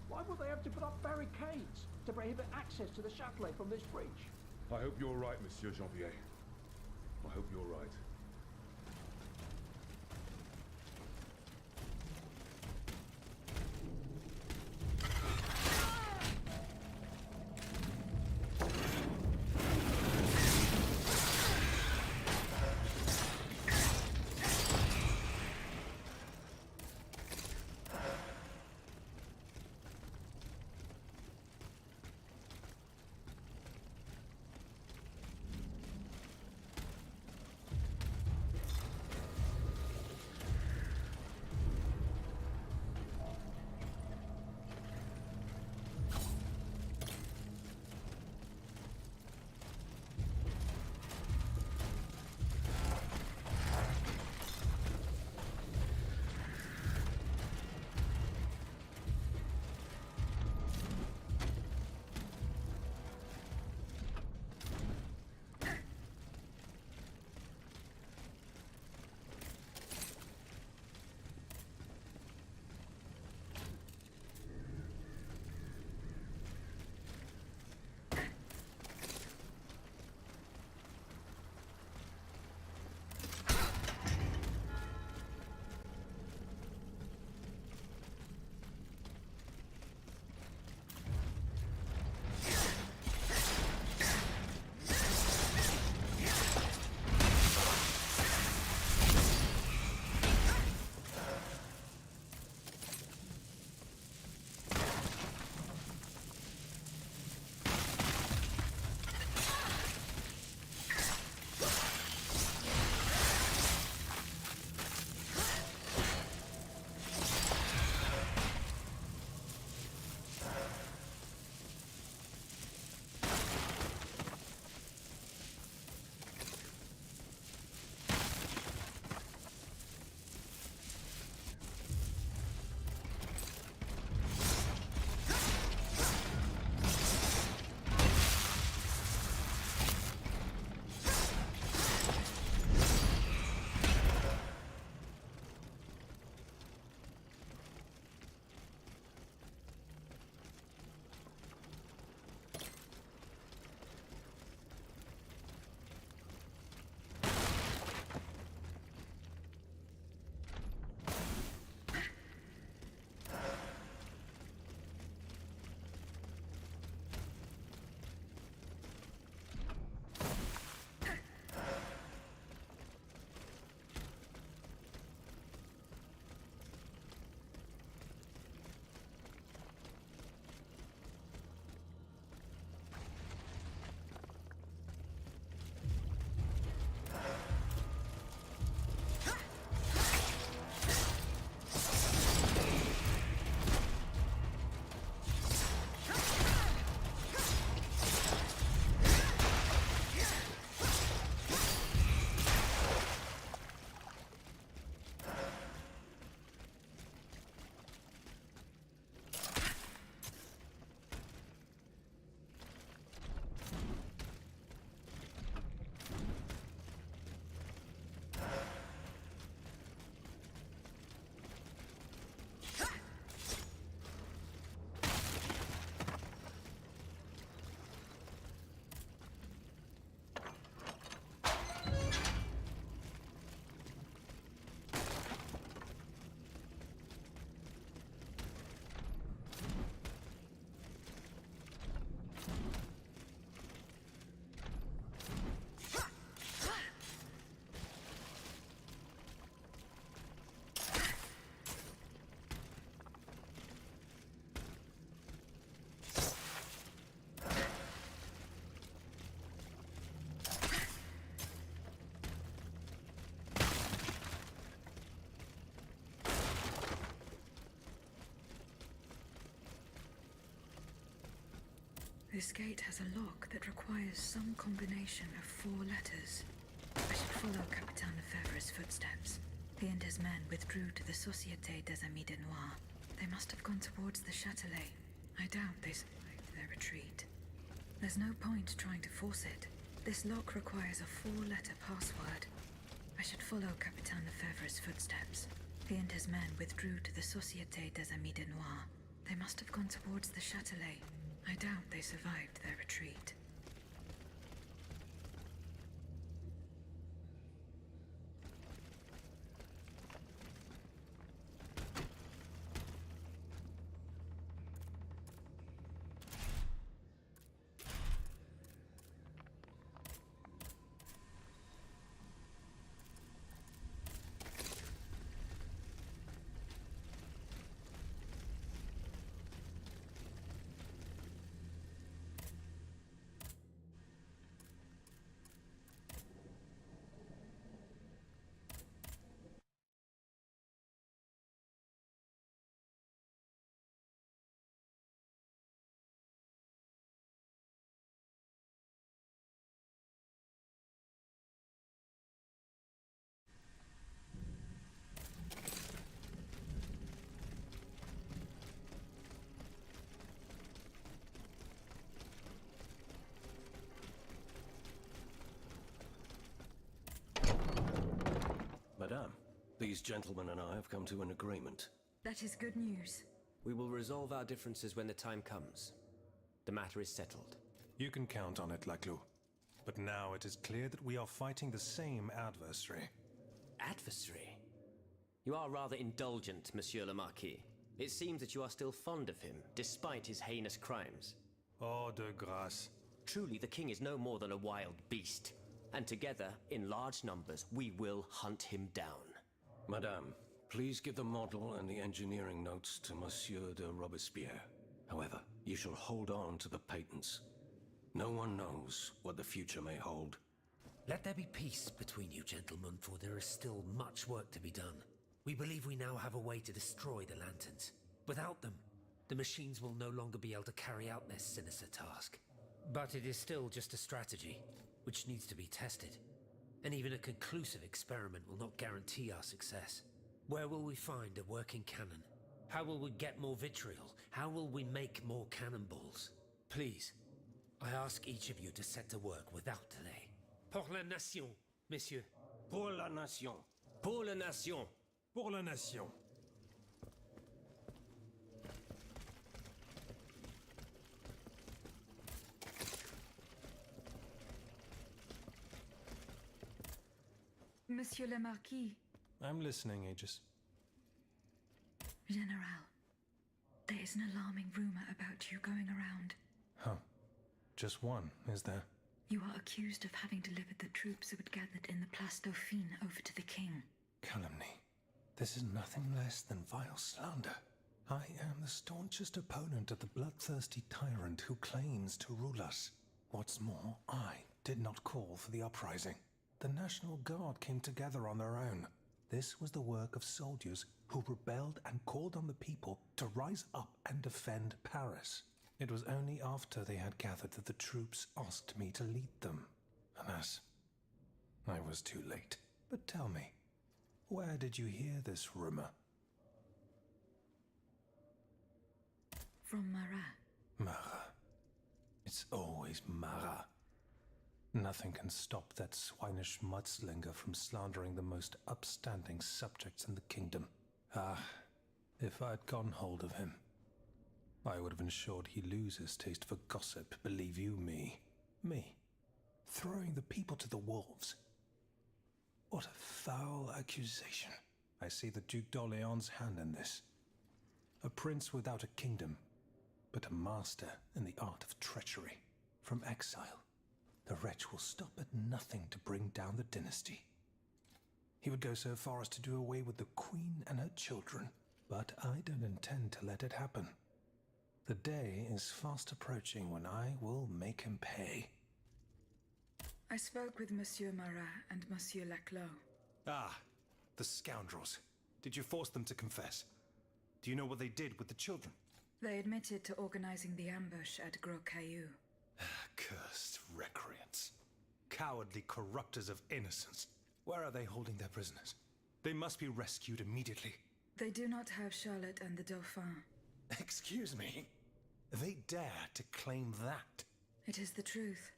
why would they have to put up barricades to prohibit access to the Châtelet from this bridge? I hope you're right, Monsieur Janvier. I hope you're right. This gate has a lock that requires some combination of 4 letters. I should follow Capitaine Lefebvre's footsteps. He and his men withdrew to the Société des Amis de Noir. They must have gone towards the Châtelet. I doubt they survived their retreat. There's no point trying to force it. This lock requires a 4-letter password. I should follow Capitaine Lefebvre's footsteps. He and his men withdrew to the Société des Amis de Noir. They must have gone towards the Châtelet. I doubt they survived their retreat. Madame, these gentlemen and I have come to an agreement. That is good news. We will resolve our differences when the time comes. The matter is settled. You can count on it, Laclos. But now it is clear that we are fighting the same adversary. Adversary? You are rather indulgent, Monsieur le Marquis. It seems that you are still fond of him, despite his heinous crimes. Oh, de grâce. Truly, the king is no more than a wild beast. And together, in large numbers, we will hunt him down. Madame, please give the model and the engineering notes to Monsieur de Robespierre. However, you shall hold on to the patents. No one knows what the future may hold. Let there be peace between you, gentlemen, for there is still much work to be done. We believe we now have a way to destroy the lanterns. Without them, the machines will no longer be able to carry out their sinister task. But it is still just a strategy, which needs to be tested. And even a conclusive experiment will not guarantee our success. Where will we find a working cannon? How will we get more vitriol? How will we make more cannonballs? Please, I ask each of you to set to work without delay. Pour la nation, messieurs. Pour la nation. Pour la nation. Pour la nation. Monsieur le Marquis. I'm listening, Aegis. General, there is an alarming rumor about you going around. Huh. Just one, is there? You are accused of having delivered the troops who had gathered in the Place Dauphine over to the king. Calumny. This is nothing less than vile slander. I am the staunchest opponent of the bloodthirsty tyrant who claims to rule us. What's more, I did not call for the uprising. The National Guard came together on their own. This was the work of soldiers who rebelled and called on the people to rise up and defend Paris. It was only after they had gathered that the troops asked me to lead them. Alas, I was too late. But tell me, where did you hear this rumor? From Marat. Marat. It's always Marat. Nothing can stop that swinish mudslinger from slandering the most upstanding subjects in the kingdom. Ah, if I'd gotten hold of him, I would have ensured he loses taste for gossip, believe you me. Me, throwing the people to the wolves. What a foul accusation. I see the Duc d'Orléans' hand in this. A prince without a kingdom, but a master in the art of treachery. From exile, the wretch will stop at nothing to bring down the dynasty. He would go so far as to do away with the queen and her children, but I don't intend to let it happen. The day is fast approaching when I will make him pay. I spoke with Monsieur Marat and Monsieur Laclos. Ah, the scoundrels. Did you force them to confess? Do you know what they did with the children? They admitted to organizing the ambush at Gros Caillou. Cursed recreants. Cowardly corrupters of innocence. Where are they holding their prisoners? They must be rescued immediately. They do not have Charlotte and the Dauphin. Excuse me? They dare to claim that? It is the truth.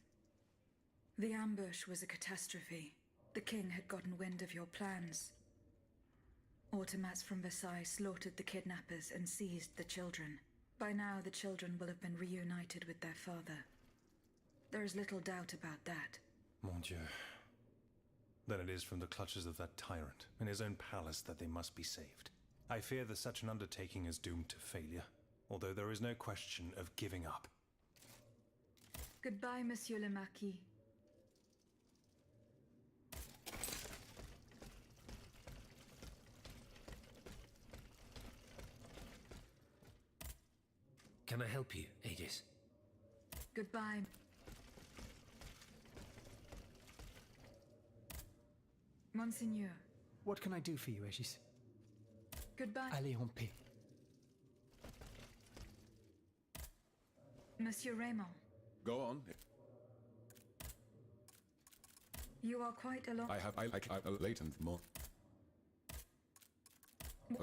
The ambush was a catastrophe. The king had gotten wind of your plans. Automats from Versailles slaughtered the kidnappers and seized the children. By now, the children will have been reunited with their father. There is little doubt about that. Mon Dieu. Then it is from the clutches of that tyrant in his own palace that they must be saved. I fear that such an undertaking is doomed to failure, although there is no question of giving up. Goodbye, Monsieur le Marquis. Can I help you, Aegis? Goodbye. Monseigneur. What can I do for you, Aegis? Goodbye. Allez en paix. Monsieur Raymond. Go on. You are quite alone. I have a latent more.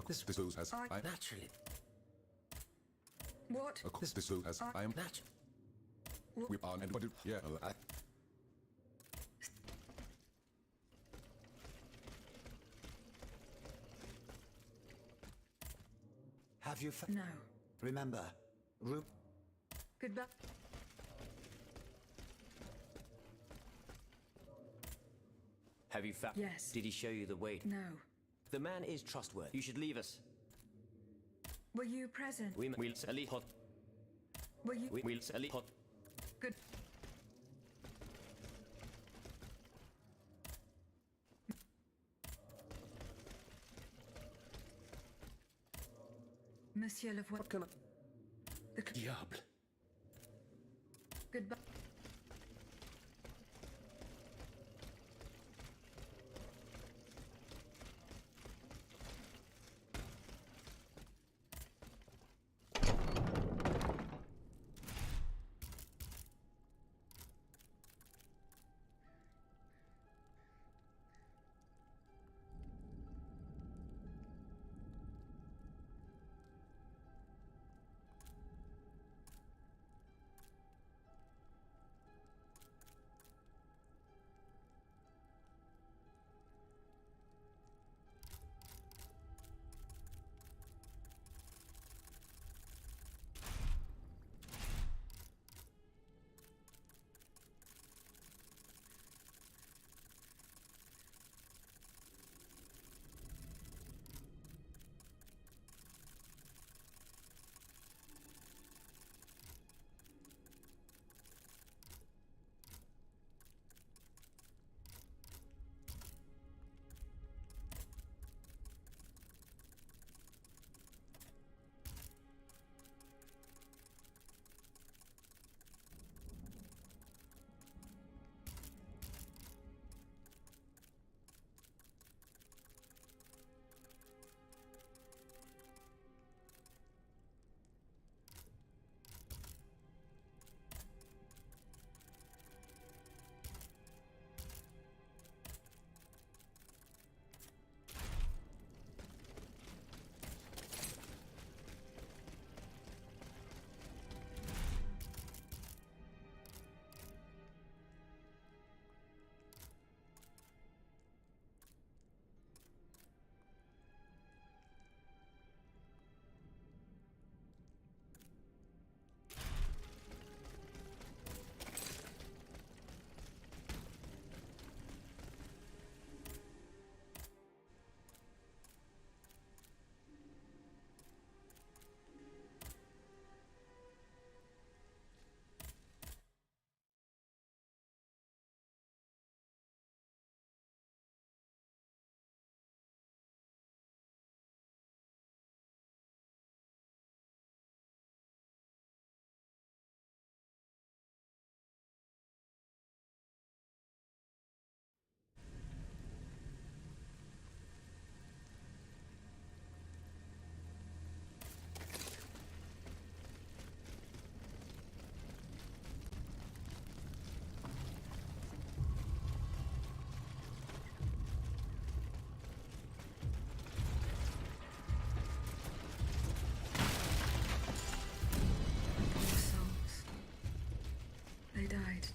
This booze has I Naturally. What? this booze has I am Naturally. we are and what yeah I Have you No. remember Goodbye. Have you found? Yes. Did he show you the way? No. The man is trustworthy. You should leave us. Were you present? We'll hot. Were you? We'll hot. Good. Monsieur le Voix. The Diable. Goodbye.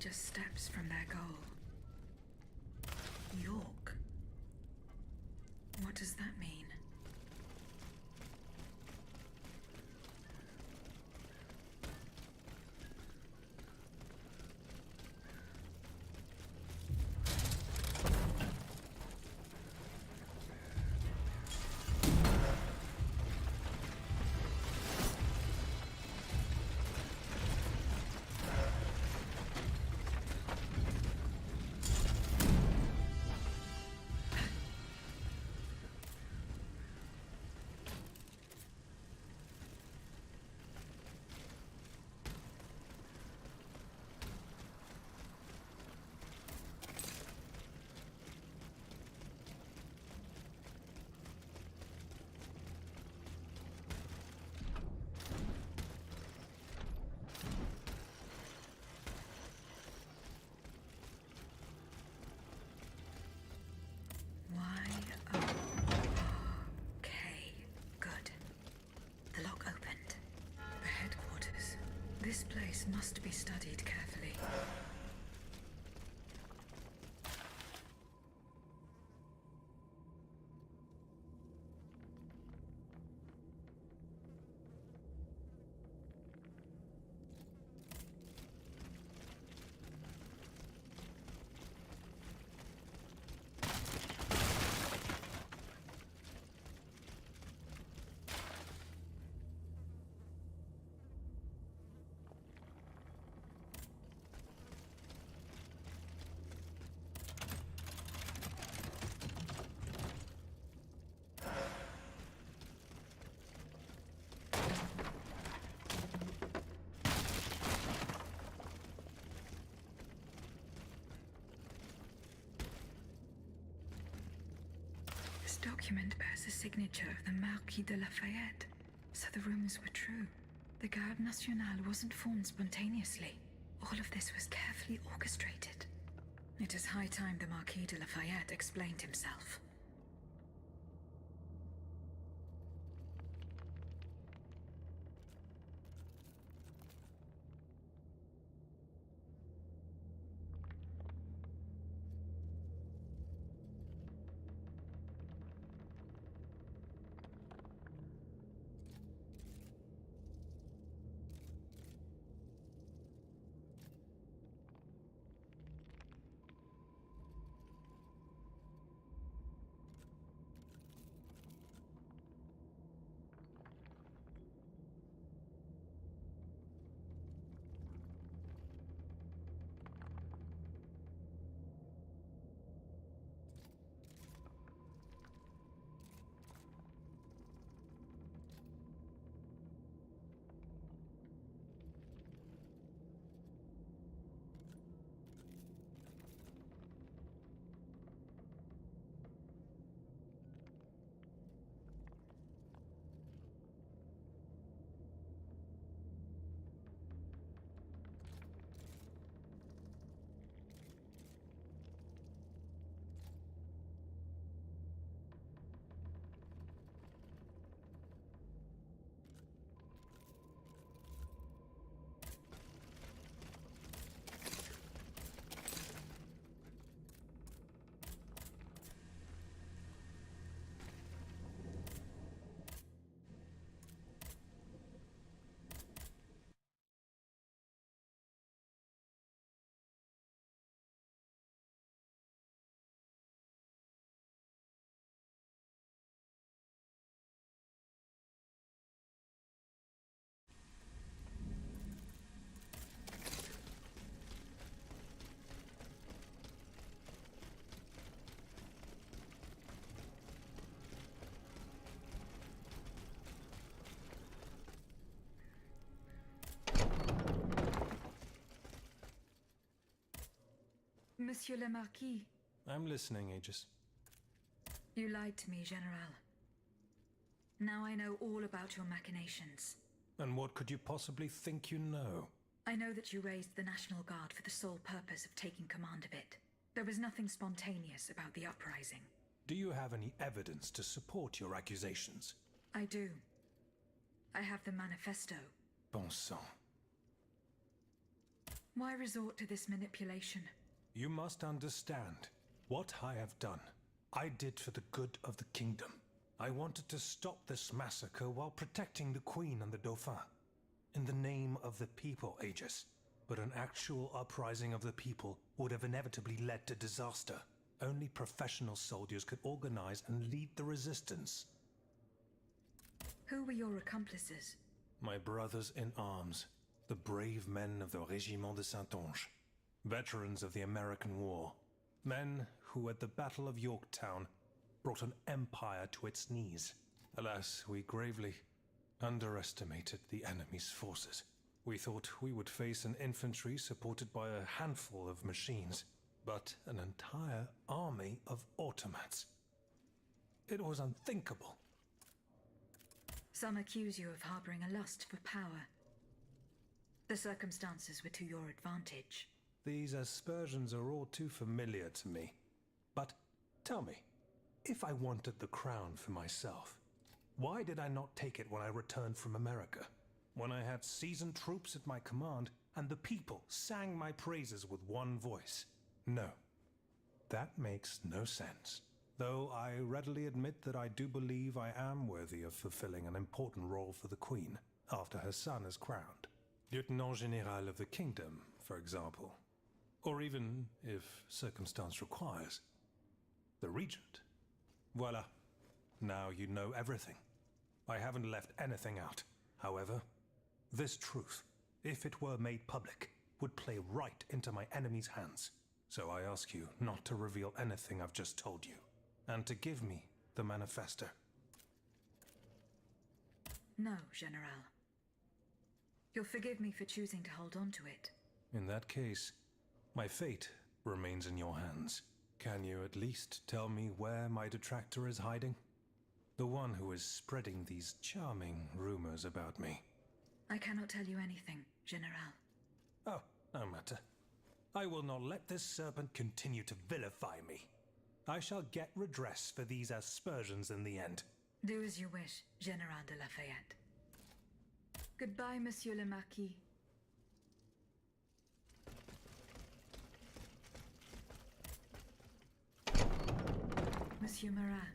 just steps from their goal. York. What does that mean? This place must be studied carefully. This document bears the signature of the Marquis de Lafayette, so the rumors were true. The Garde Nationale wasn't formed spontaneously. All of this was carefully orchestrated. It is high time the Marquis de Lafayette explained himself. Monsieur le Marquis. I'm listening, Aegis. You lied to me, General. Now I know all about your machinations. And what could you possibly think you know? I know that you raised the National Guard for the sole purpose of taking command of it. There was nothing spontaneous about the uprising. Do you have any evidence to support your accusations? I do. I have the manifesto. Bon sang. Why resort to this manipulation? You must understand what I have done. I did for the good of the kingdom. I wanted to stop this massacre while protecting the Queen and the Dauphin. In the name of the people, Aegis. But an actual uprising of the people would have inevitably led to disaster. Only professional soldiers could organize and lead the resistance. Who were your accomplices? My brothers in arms, the brave men of the Régiment de Saintonge, veterans of the American War, men who at the Battle of Yorktown brought an empire to its knees. Alas, we gravely underestimated the enemy's forces. We thought we would face an infantry supported by a handful of machines, but an entire army of automats. It was unthinkable. Some accuse you of harboring a lust for power. The circumstances were to your advantage. These aspersions are all too familiar to me. But tell me, if I wanted the crown for myself, why did I not take it when I returned from America? When I had seasoned troops at my command, and the people sang my praises with one voice. No, that makes no sense. Though I readily admit that I do believe I am worthy of fulfilling an important role for the Queen, after her son is crowned. Lieutenant General of the Kingdom, for example. Or even, if circumstance requires, the Regent. Voila. Now you know everything. I haven't left anything out. However, this truth, if it were made public, would play right into my enemy's hands. So I ask you not to reveal anything I've just told you, and to give me the manifesto. No, General. You'll forgive me for choosing to hold on to it. In that case, my fate remains in your hands. Can you at least tell me where my detractor is hiding? The one who is spreading these charming rumors about me. I cannot tell you anything, General. Oh, no matter. I will not let this serpent continue to vilify me. I shall get redress for these aspersions in the end. Do as you wish, General de Lafayette. Goodbye, Monsieur le Marquis. Monsieur Marat.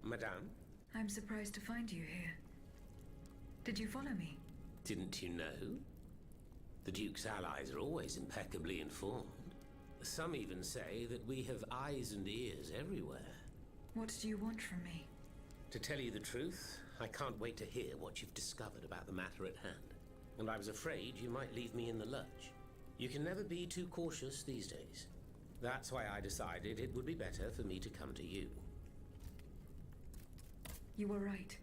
Madame? I'm surprised to find you here. Did you follow me? Didn't you know? The Duke's allies are always impeccably informed. Some even say that we have eyes and ears everywhere. What do you want from me? To tell you the truth, I can't wait to hear what you've discovered about the matter at hand. And I was afraid you might leave me in the lurch. You can never be too cautious these days. That's why I decided it would be better for me to come to you. You were right.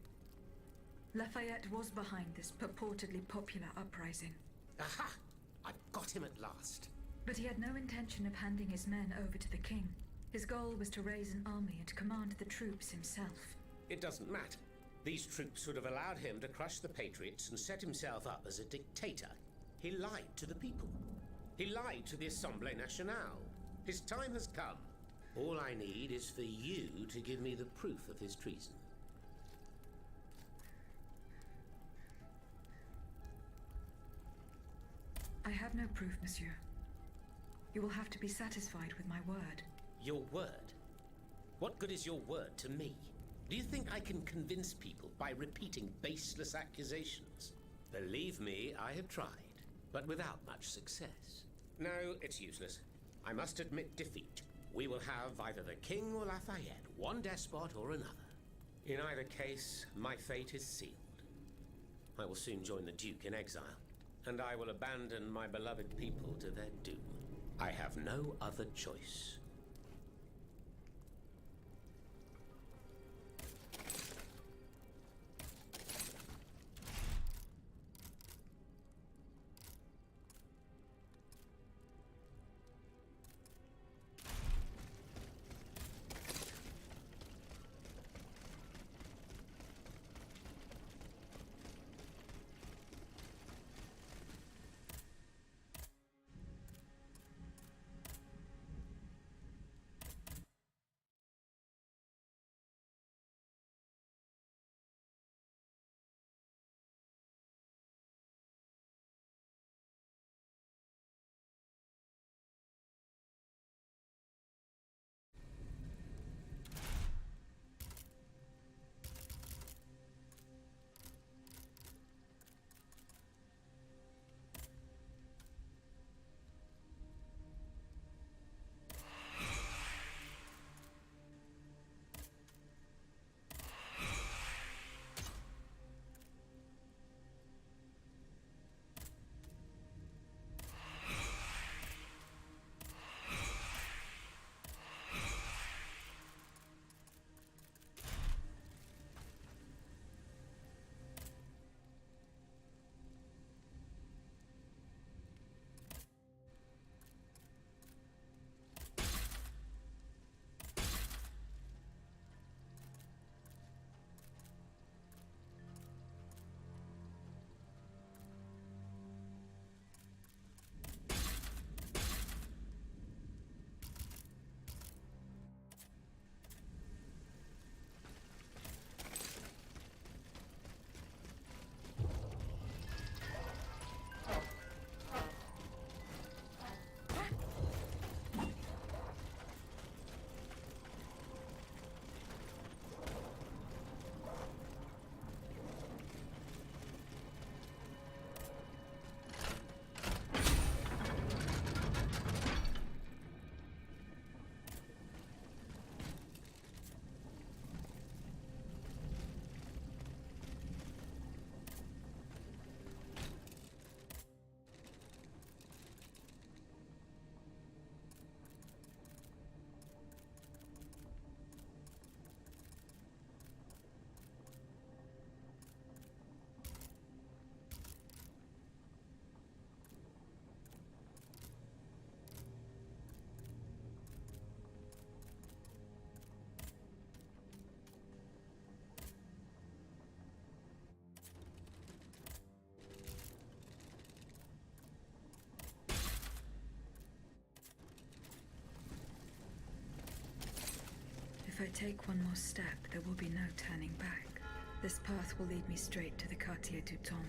Lafayette was behind this purportedly popular uprising. Aha! I've got him at last. But he had no intention of handing his men over to the king. His goal was to raise an army and command the troops himself. It doesn't matter. These troops would have allowed him to crush the Patriots and set himself up as a dictator. He lied to the people. He lied to the Assemblée Nationale. His time has come. All I need is for you to give me the proof of his treason. I have no proof, monsieur. You will have to be satisfied with my word. Your word? What good is your word to me? Do you think I can convince people by repeating baseless accusations? Believe me, I have tried, but without much success. No, it's useless. I must admit defeat. We will have either the King or Lafayette, one despot or another. In either case, my fate is sealed. I will soon join the Duke in exile, and I will abandon my beloved people to their doom. I have no other choice. I take one more step, there will be no turning back. This path will lead me straight to the Quartier du Temple.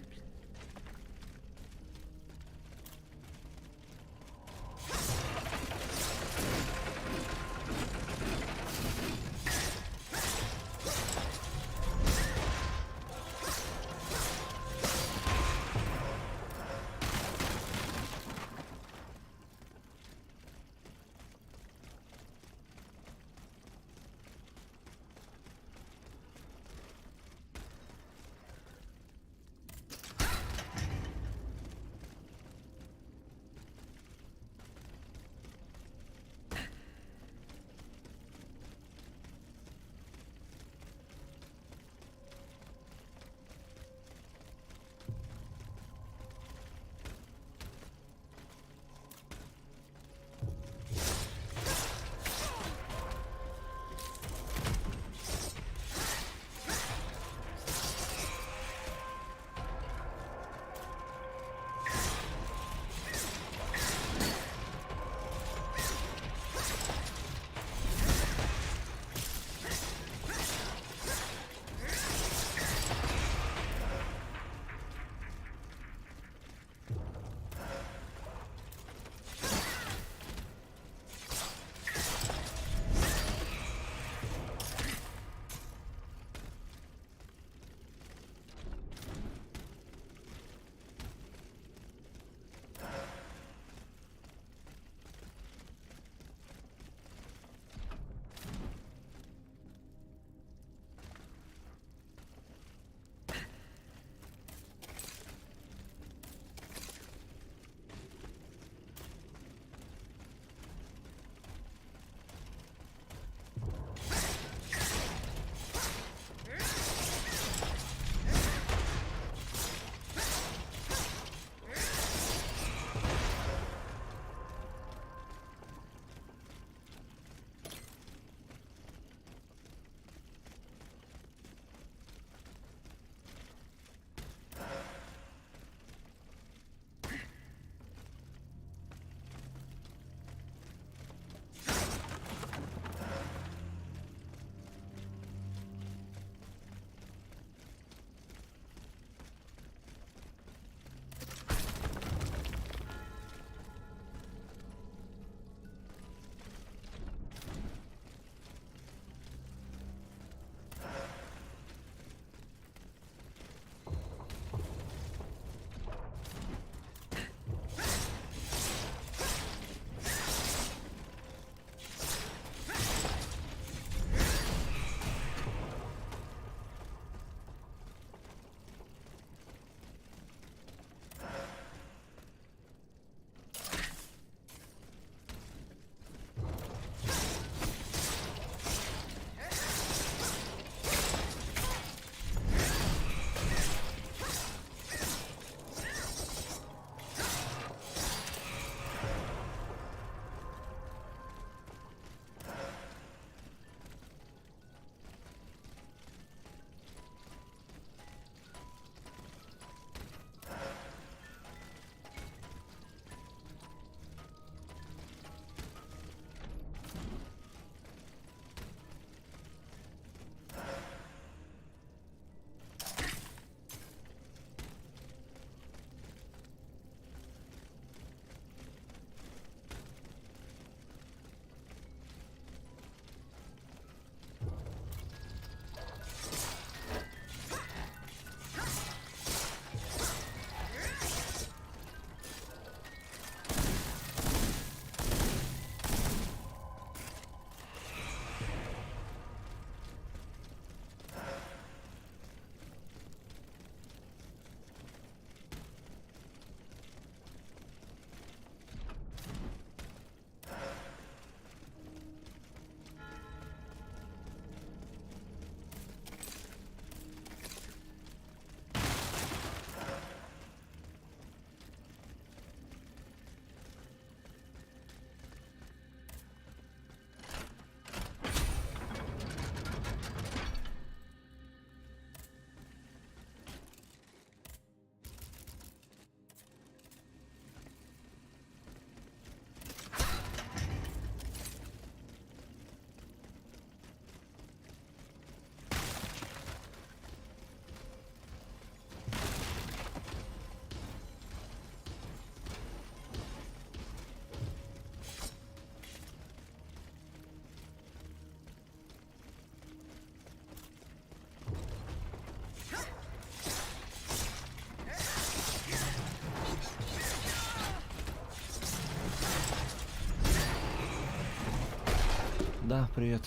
Да, привет.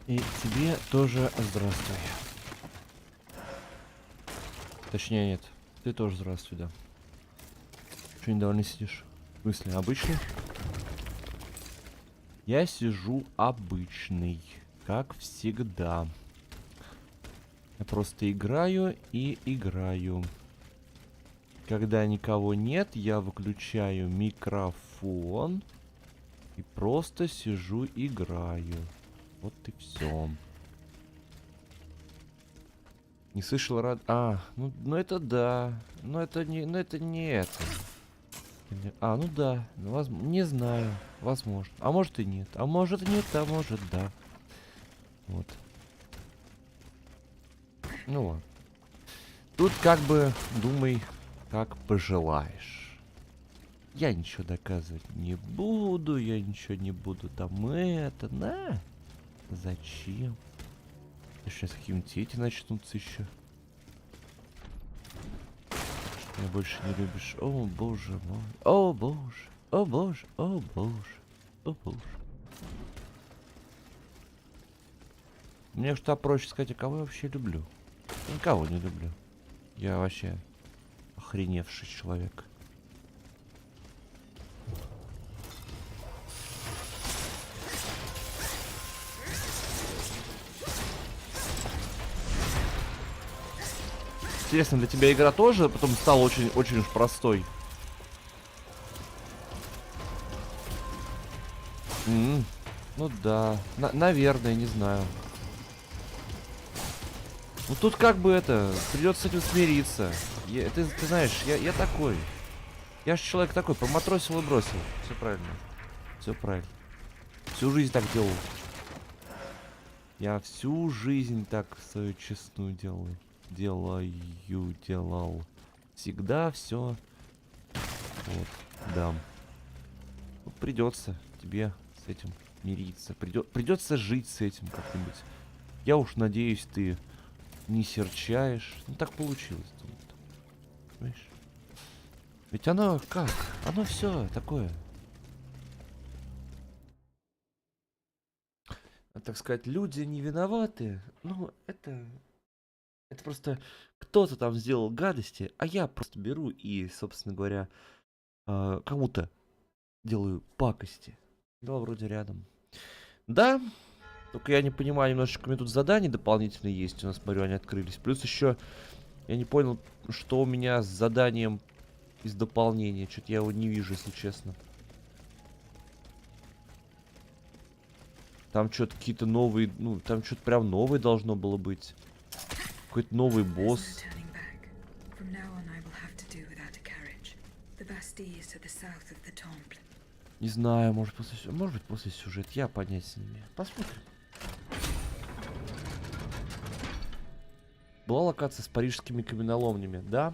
И тебе тоже здравствуй. Точнее, нет. Ты тоже здравствуй, да. Чё недовольный сидишь? В смысле, обычный? Я сижу обычный, как всегда. Я просто играю и играю. Когда никого нет, я выключаю микрофон и просто сижу играю. Вот и все. Не слышал рад... ну это да. Но это не это. Ну да. Не знаю. Возможно. А может и нет. А может нет, а может да. Вот. Ну ладно. Тут как бы думай, как пожелаешь. Я ничего доказывать не буду. Я ничего не буду там это. На. Зачем? Сейчас какие-нибудь эти начнутся еще. Что меня больше не любишь. О боже мой. О боже. О боже. О боже. О боже. Мне что проще сказать, а кого я вообще люблю? Никого не люблю. Я вообще охреневший человек. Интересно, для тебя игра тоже потом стала очень уж простой? Ну да, наверное, не знаю. Ну тут как бы это, придется с этим смириться. Ты знаешь, я такой. Я же человек такой, поматросил и бросил. Все правильно. Все правильно. Всю жизнь так делал. Я всю жизнь так свою честную делал. Всегда все. Вот, да. Вот придется тебе с этим мириться. Придется жить с этим как-нибудь. Я уж надеюсь, ты не серчаешь. Ну так получилось. Понимаешь? Ведь оно как? Оно все такое. Так сказать, люди не виноваты. Ну, это просто кто-то там сделал гадости, а я просто беру и, собственно говоря, кому-то делаю пакости. Да, вроде рядом. Да, только я не понимаю, немножечко у меня тут задания дополнительные есть. У нас, смотрю, они открылись. Плюс еще я не понял, что у меня с заданием из дополнения. Что-то я его не вижу, если честно. Там что-то какие-то новые, ну, там что-то прям новое должно было быть. Какой-то новый босс. Не знаю, может быть после сюжета. Я понятия не имею. Посмотрим. Была локация с парижскими каменоломнями, да?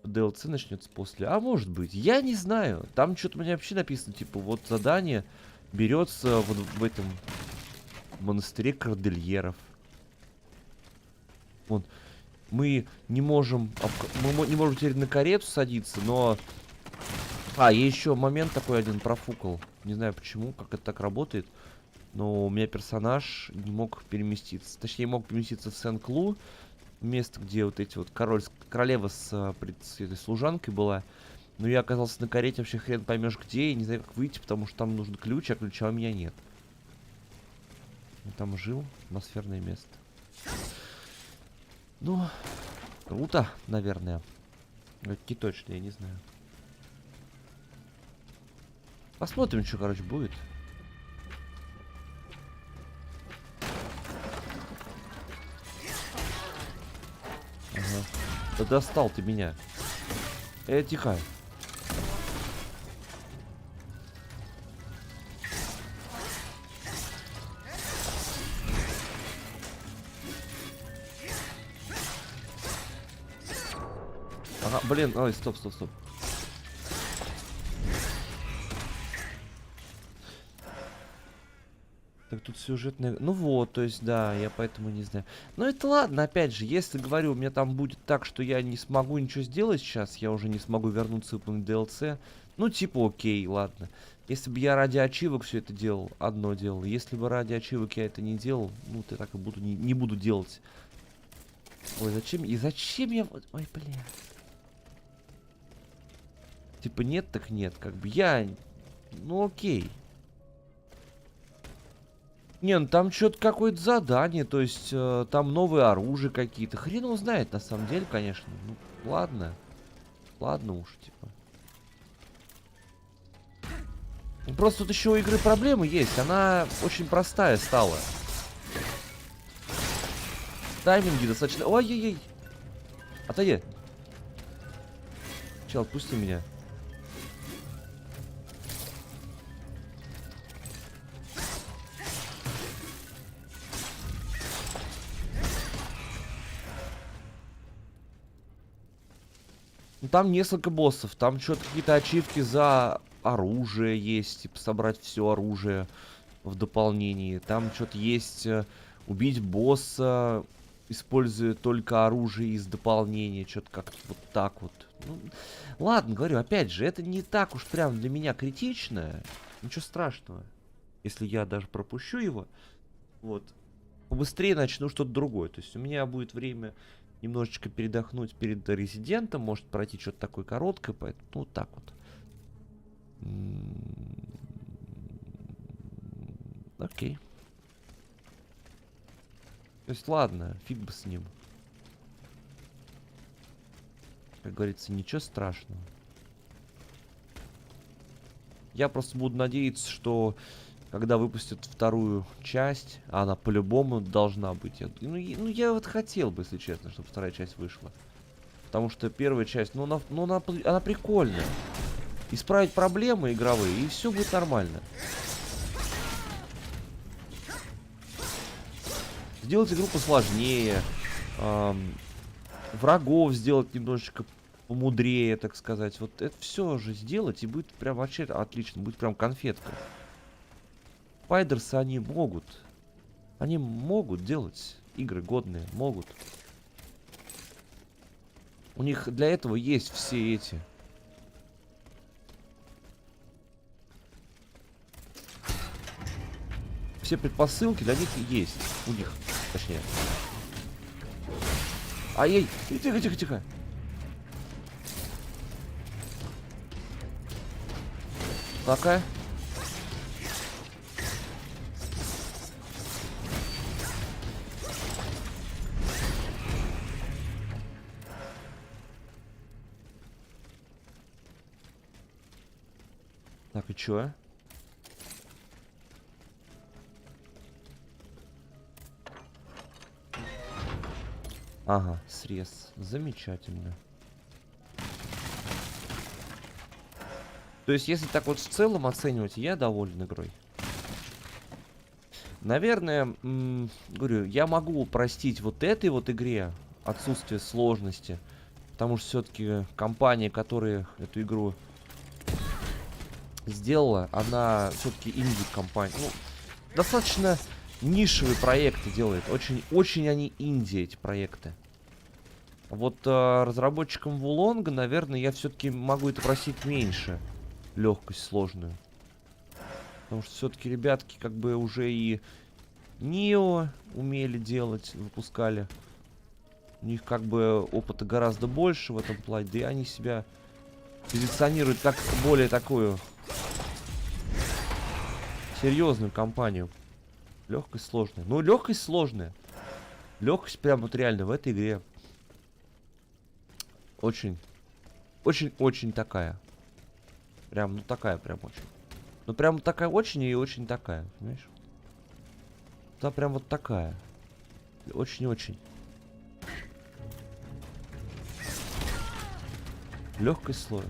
DLC начнется после. А может быть, я не знаю. Там что-то у меня вообще написано, типа, вот задание берется в этом монастыре кордильеров. Вот. Мы не можем теперь на карету садиться, но... я еще момент такой один профукал. Не знаю почему, как это так работает. Но у меня персонаж не мог переместиться. Точнее, мог переместиться в Сен-Клу. Место, где вот эти вот королева с этой служанкой была. Но я оказался на карете, вообще хрен поймешь где. И не знаю, как выйти, потому что там нужен ключ, а ключа у меня нет. Я там жил. Атмосферное место. Ну, круто, наверное. Какие точно, я не знаю. Посмотрим, что, короче, будет. Ага. Да достал ты меня. Тихо. Ага, блин, ой, стоп. Так, тут сюжетная... Ну вот, то есть, да, я поэтому не знаю. Но это ладно, опять же, если, говорю, у меня там будет так, что я не смогу ничего сделать сейчас, я уже не смогу вернуться и выполнить DLC, ну, типа, окей, ладно. Если бы я ради ачивок все это делал, одно дело. Если бы ради ачивок я это не делал, ну, то так и буду, не буду делать. Ой, зачем? И зачем я... Ой, бля. Типа, нет, так нет, как бы я... Ну, окей. Не, ну там что-то какое-то задание, то есть там новые оружия какие-то. Хрен его знает, на самом деле, конечно. Ну, ладно. Ладно уж, типа. Просто тут еще у игры проблемы есть. Она очень простая стала. Тайминги достаточно... Ой-ой-ой. Отойди. Чел, отпусти меня. Там несколько боссов, там что-то какие-то ачивки за оружие есть, типа собрать все оружие в дополнении. Там что-то есть убить босса, используя только оружие из дополнения, что-то как-то вот так вот. Ну, ладно, говорю, опять же, это не так уж прям для меня критично. Ничего страшного, если я даже пропущу его. Вот. Побыстрее начну что-то другое. То есть у меня будет время... Немножечко передохнуть перед резидентом. Может пройти что-то такое короткое. Поэтому, ну, вот так вот. Окей. То есть, ладно, фиг бы с ним. Как говорится, ничего страшного. Я просто буду надеяться, что... Когда выпустят вторую часть, а она по-любому должна быть. Ну, я вот хотел бы, если честно, чтобы вторая часть вышла. Потому что первая часть, она прикольная. Исправить проблемы игровые, и все будет нормально. Сделать игру посложнее. Врагов сделать немножечко помудрее, так сказать. Вот это все же сделать, и будет прям вообще отлично. Будет прям конфетка. Спайдерсы, они могут делать игры годные, могут. У них для этого есть все эти. Все предпосылки для них есть. У них, точнее. Ай-яй, тихо. Такая. Так, и чё? Ага, срез. Замечательно. То есть, если так вот в целом оценивать, я доволен игрой. Наверное, говорю, я могу простить вот этой вот игре отсутствие сложности. Потому что все-таки компания, которая эту игру сделала, она все-таки инди-компания. Ну, достаточно нишевые проекты делает. Очень они инди, эти проекты. Вот разработчикам Вулонга, наверное, я все-таки могу это просить меньше. Легкость сложную. Потому что все-таки ребятки как бы уже и Нио умели делать, выпускали. У них как бы опыта гораздо больше в этом плане. Да и они себя позиционируют как более такую серьезную компанию. Легкость сложная. Ну, легкость сложная. Легкость прям вот реально в этой игре. Очень такая. Прям, ну такая прям очень. Ну прям такая очень и очень такая, понимаешь? Да прям вот такая. Очень-очень. Легкость слоя.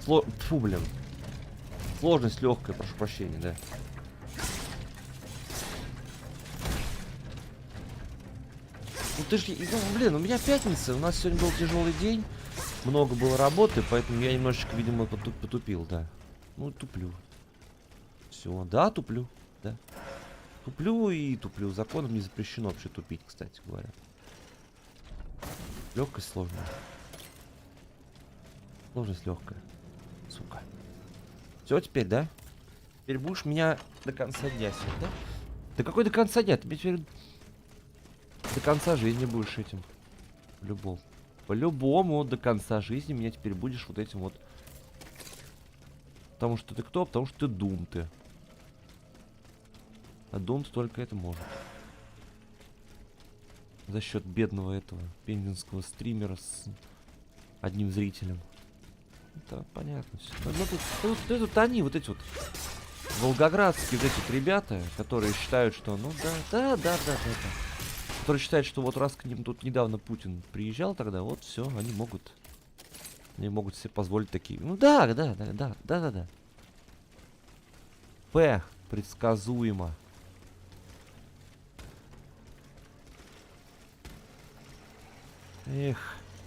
Фу, блин. Сложность легкая, прошу прощения, да. Ну ты ж, ну, блин, у меня пятница, у нас сегодня был тяжелый день. Много было работы, поэтому я немножечко, видимо, потупил, да. Ну, туплю. Все, да, туплю, да. Туплю и туплю. Законом не запрещено вообще тупить, кстати говоря. Легкость сложная. Сложность легкая. Сука. Все, теперь, да? Теперь будешь меня до конца дня сидеть, да? Да какой до конца дня? Ты теперь до конца жизни будешь этим. По-любому. По-любому до конца жизни меня теперь будешь вот этим вот. Потому что ты кто? Потому что ты Дум ты. А Дум только это может. За счет бедного этого пензенского стримера с одним зрителем. Это понятно все. Ну, тут они, вот эти вот волгоградские вот эти вот ребята, которые считают, что ну да. Которые считают, что вот раз к ним тут недавно Путин приезжал, тогда вот все, они могут себе позволить такие. Ну да. П. Предсказуемо. Эх,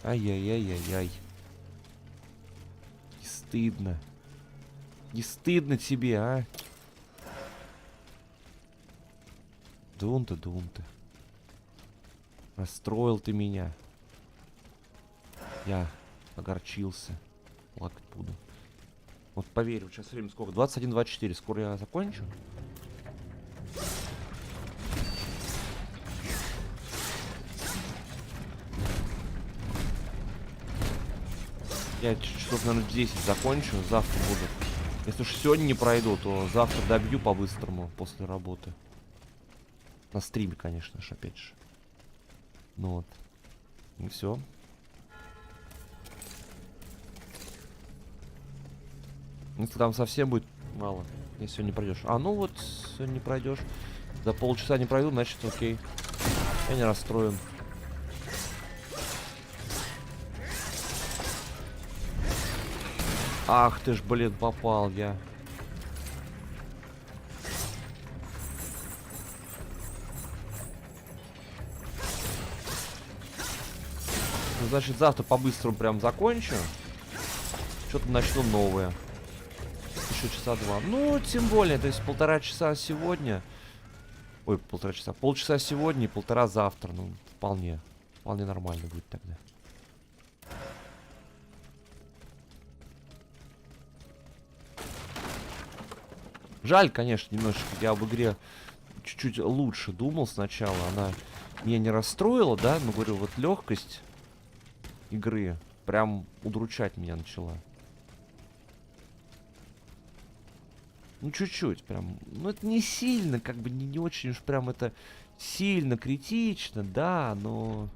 ай-яй-яй-яй-яй. Не стыдно. Не стыдно тебе, а? Дум ты. Расстроил ты меня. Я огорчился. Плакать буду. Вот поверь, вот сейчас время сколько? 21:24. Скоро я закончу. Я часов, наверное, 10 закончу. Завтра буду. Если уж сегодня не пройду, то завтра добью по-быстрому после работы. На стриме, конечно же, опять же. Ну вот. И все. Если там совсем будет мало, если сегодня не пройдешь. А, ну вот, сегодня не пройдешь. За полчаса не пройду, значит, окей. Я не расстроен. Ах ты ж, блин, попал я. Ну, значит, завтра по-быстрому прям закончу. Что-то начну новое. Еще часа 2. Ну, тем более, то есть 1,5 часа сегодня. Ой, 1,5 часа. Полчаса сегодня и 1,5 завтра. Ну, вполне. Вполне нормально будет тогда. Жаль, конечно, немножечко. Я об игре чуть-чуть лучше думал сначала. Она меня не расстроила, да? Но, говорю, вот легкость игры прям удручать меня начала. Ну, чуть-чуть прям. Ну, это не сильно, как бы не очень уж прям это сильно критично, да, но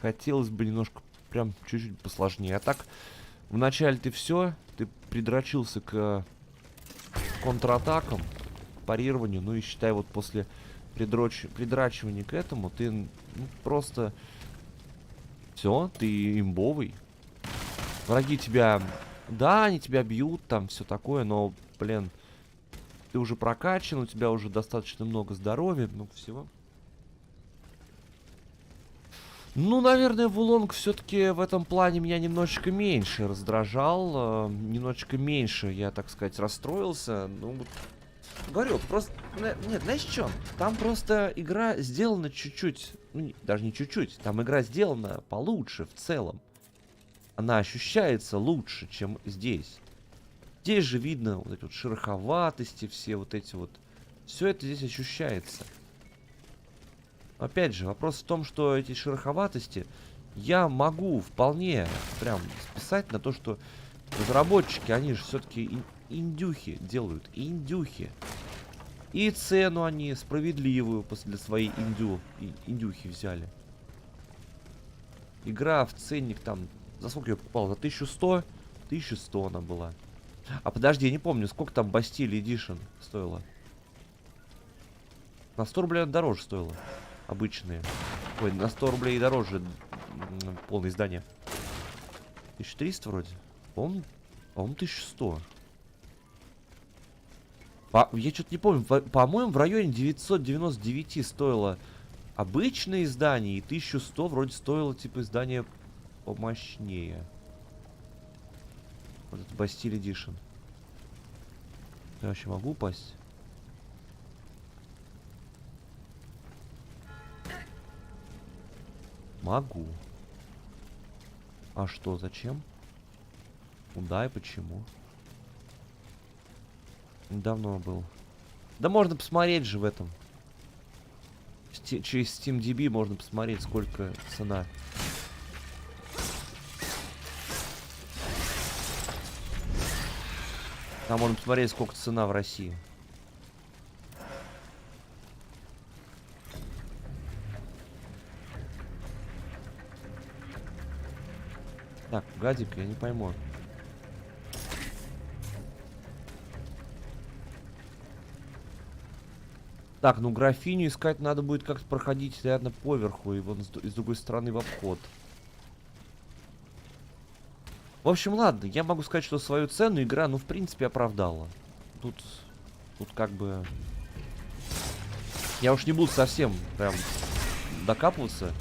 хотелось бы немножко прям чуть-чуть посложнее. А так, вначале ты все, ты придрочился к контратакам, парированию, ну и считай, вот после придрачивания к этому ты ну, просто все, ты имбовый. Враги тебя, да, они тебя бьют, там все такое, но, блин, ты уже прокачан, у тебя уже достаточно много здоровья, много всего. Ну, наверное, Вулонг все-таки в этом плане меня немножечко меньше раздражал. Немножечко меньше, я, так сказать, расстроился. Ну, говорю, просто... Нет, знаешь что? Там просто игра сделана чуть-чуть... Ну, даже не чуть-чуть. Там игра сделана получше в целом. Она ощущается лучше, чем здесь. Здесь же видно вот эти вот шероховатости, все вот эти вот... Все это здесь ощущается. Опять же, вопрос в том, что эти шероховатости я могу вполне прям списать на то, что разработчики, они же все-таки индюхи делают. Индюхи. И цену они справедливую для своей индюхи взяли. Игра в ценник там... За сколько я покупал? За 1100? 1100 она была. А подожди, я не помню, сколько там Бастилия Эдишн стоила. На 100 рублей она дороже стоила. Обычные. Ой, на 100 рублей дороже полное издание. 1300 вроде. По-моему, 1100. Я что-то не помню. По-моему, в районе 999 стоило обычное издание. И 1100 вроде стоило типа издание помощнее. Вот это Бастилия Эдишн. Я вообще могу упасть? Могу. А что, зачем? Куда и почему? Давно был. Да можно посмотреть же в этом. Через SteamDB можно посмотреть, сколько цена. Там можно посмотреть, сколько цена в России. Так, гадик, я не пойму. Так, ну графиню искать надо будет как-то проходить, наверное, поверху и вон с другой стороны в обход. В общем, ладно, я могу сказать, что свою цену игра, ну, в принципе, оправдала. Тут как бы... Я уж не буду совсем прям докапываться.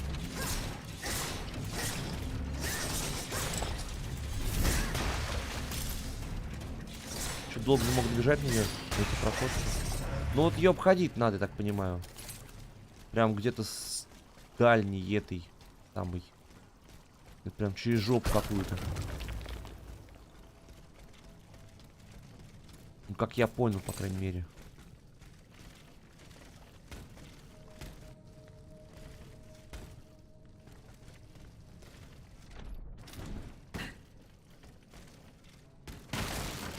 Что, долго не могут бежать меня эти проходки? Ну вот ее обходить надо, я так понимаю. Прям где-то с дальней этой самой. Это прям через жопу какую-то. Ну, как я понял, по крайней мере.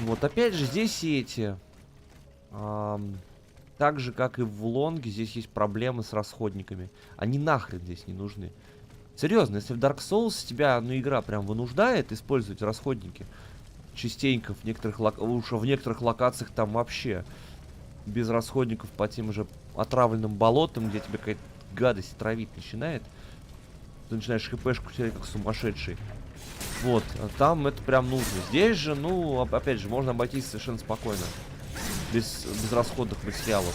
Вот опять же здесь и эти... так же, как и в Лонге, здесь есть проблемы с расходниками. Они нахрен здесь не нужны. Серьезно, если в Dark Souls тебя, ну, игра прям вынуждает использовать расходники частенько в некоторых, в некоторых локациях там вообще без расходников по тем же отравленным болотам, где тебе какая-то гадость травить начинает, ты начинаешь хпшку терять как сумасшедший. Вот, а там это прям нужно. Здесь же, ну, опять же, можно обойтись совершенно спокойно. Без расходных материалов.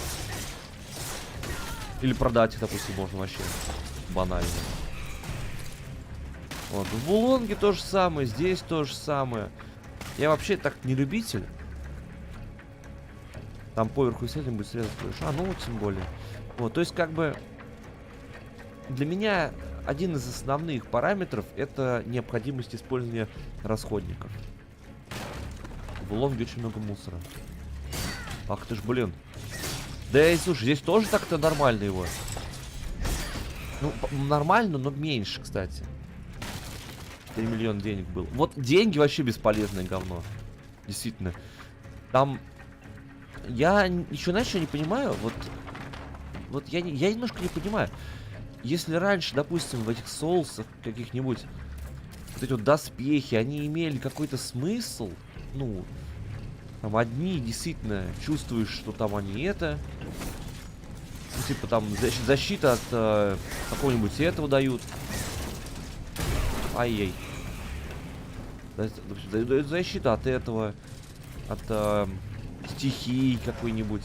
Или продать их, допустим, можно вообще банально. Вот. В Вулонге то же самое, здесь то же самое. Я вообще так не любитель. Там поверху и с этим будет срезать крышу. А, ну вот тем более. Вот, то есть как бы для меня один из основных параметров это необходимость использования расходников. В Вулонге очень много мусора. Ах ты ж, блин. Да и слушай, здесь тоже так-то нормально его. Ну, нормально, но меньше, кстати. 3 миллиона денег было. Вот деньги вообще бесполезное говно. Действительно. Там... Я еще, знаешь, не понимаю. Вот я немножко не понимаю. Если раньше, допустим, в этих соусах каких-нибудь вот эти вот доспехи, они имели какой-то смысл, ну... Там одни действительно чувствуешь, что там они это. Ну, типа там защита от какого-нибудь этого дают. Ай-яй. Дают защиту от этого. От стихий какой-нибудь.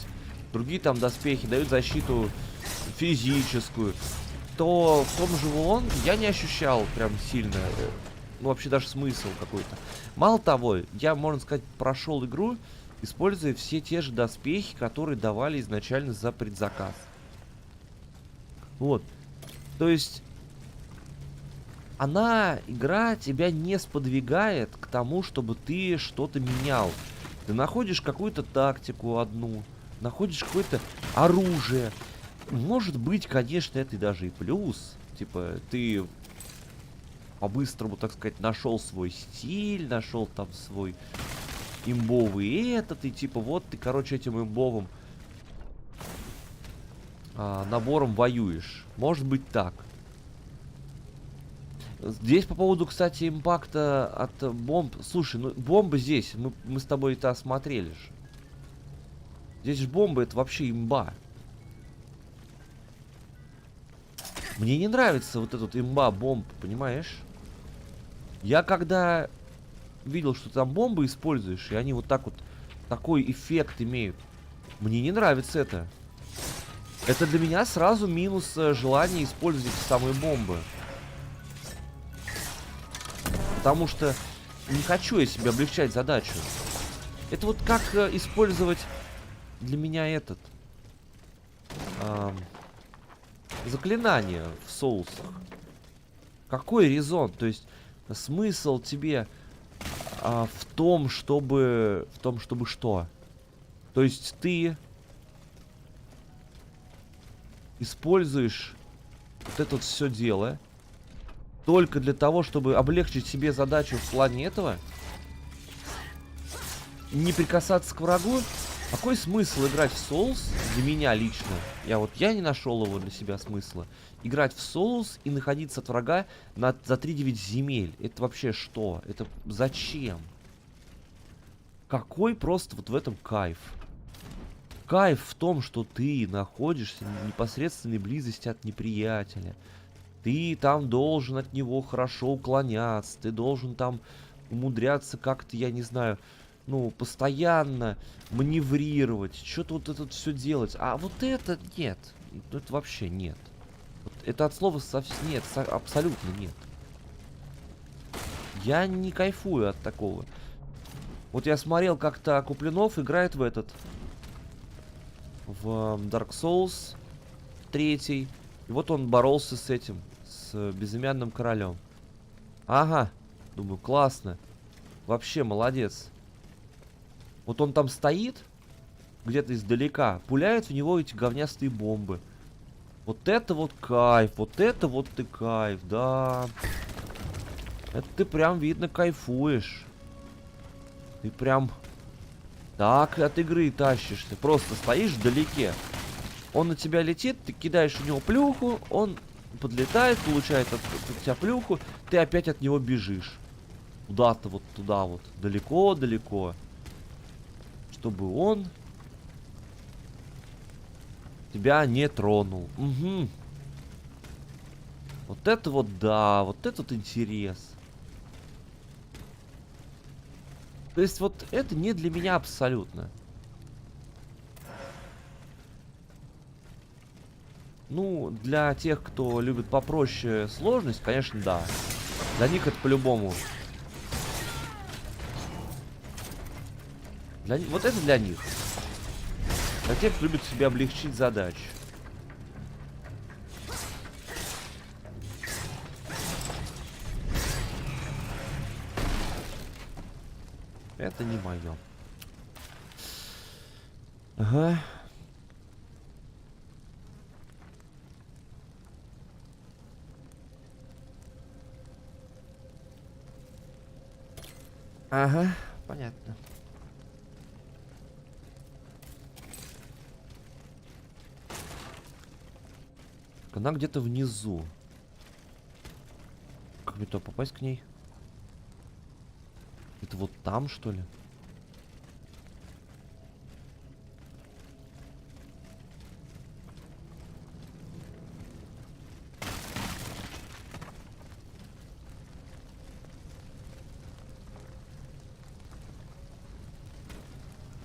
Другие там доспехи дают защиту физическую. То в том же Вулонге я не ощущал прям сильно. Ну, вообще даже смысл какой-то. Мало того, я, можно сказать, прошел игру, используя все те же доспехи, которые давали изначально за предзаказ. Вот. То есть, игра тебя не сподвигает к тому, чтобы ты что-то менял. Ты находишь какую-то тактику одну, находишь какое-то оружие. Может быть, конечно, это и даже и плюс. Типа, ты... по-быстрому, так сказать, нашел свой стиль, нашел там свой имбовый этот, и типа вот ты, короче, этим имбовым набором воюешь. Может быть так. Здесь по поводу, кстати, импакта от бомб. Слушай, ну бомбы здесь, мы с тобой это осмотрели же. Здесь же бомбы, это вообще имба. Мне не нравится вот этот имба бомб, понимаешь? Я когда видел, что там бомбы используешь, и они вот так вот, такой эффект имеют, мне не нравится это. Это для меня сразу минус желания использовать эти самые бомбы. Потому что не хочу я себе облегчать задачу. Это вот как использовать для меня этот заклинание в соусах. Какой резон? То есть смысл тебе в том, чтобы что? То есть ты используешь вот это вот все дело только для того, чтобы облегчить себе задачу в плане этого? Не прикасаться к врагу? Какой смысл играть в Souls для меня лично? Я не нашел его для себя смысла. Играть в Souls и находиться от врага за 3-9 земель. Это вообще что? Это зачем? Какой просто вот в этом кайф? Кайф в том, что ты находишься в непосредственной близости от неприятеля. Ты там должен от него хорошо уклоняться. Ты должен там умудряться как-то, я не знаю, ну, постоянно маневрировать. Что-то вот это все делать. А вот это нет. Это вообще нет. Вот это от слова совсем нет. Абсолютно нет. Я не кайфую от такого. Вот я смотрел, как-то Куплинов играет в этот... В Dark Souls 3. И вот он боролся с этим. С безымянным королем. Ага. Думаю, классно. Вообще молодец. Вот он там стоит, где-то издалека, пуляет в него эти говнястые бомбы. Вот это вот кайф, вот это вот ты кайф, да. Это ты прям, видно, кайфуешь. Ты прям так от игры тащишься. Просто стоишь вдалеке. Он на тебя летит, ты кидаешь в него плюху, он подлетает, получает от тебя плюху, ты опять от него бежишь. Куда-то вот туда вот, далеко-далеко. Чтобы он тебя не тронул. Угу. Вот это вот да, вот этот интерес. То есть вот это не для меня абсолютно. Ну, для тех, кто любит попроще сложность, конечно, да. Для них это по-любому. Вот это для них. Для тех, кто любит себе облегчить задачу. Это не мое. Ага. Ага, понятно. Она где-то внизу. Как мне туда попасть к ней? Это вот там, что ли?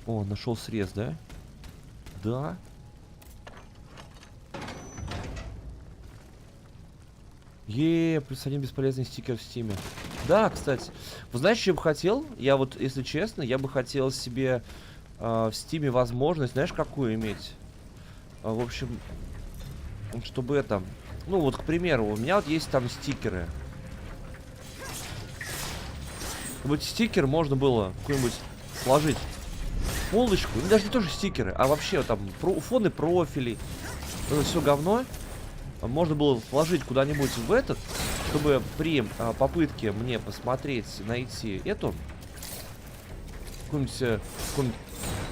О, нашел срез, да? Да. Плюс 1 бесполезный стикер в стиме. Да, кстати. Вы знаете, что я бы хотел? Я вот, если честно, я бы хотел себе в стиме возможность, знаешь, какую иметь? В общем, чтобы это... Ну, вот, к примеру, у меня вот есть там стикеры. Чтобы эти стикеры можно было какой-нибудь сложить в полочку. Ну, даже не тоже стикеры, а вообще там фоны профилей. Это все говно. Можно было вложить куда-нибудь в этот, чтобы при попытке мне посмотреть, найти эту какой-нибудь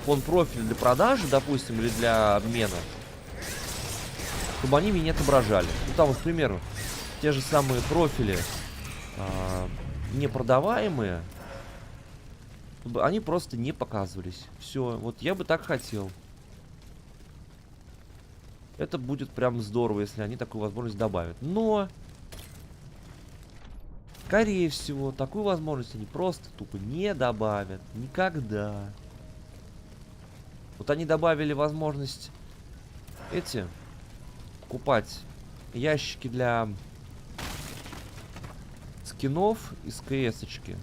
фон профиль для продажи, допустим, или для обмена, чтобы они меня отображали. Ну там, к примеру, те же самые профили непродаваемые, чтобы они просто не показывались. Все, вот я бы так хотел. Это будет прям здорово, если они такую возможность добавят. Но, скорее всего, такую возможность они просто тупо не добавят. Никогда. Вот они добавили возможность покупать ящики для скинов из КС-очки.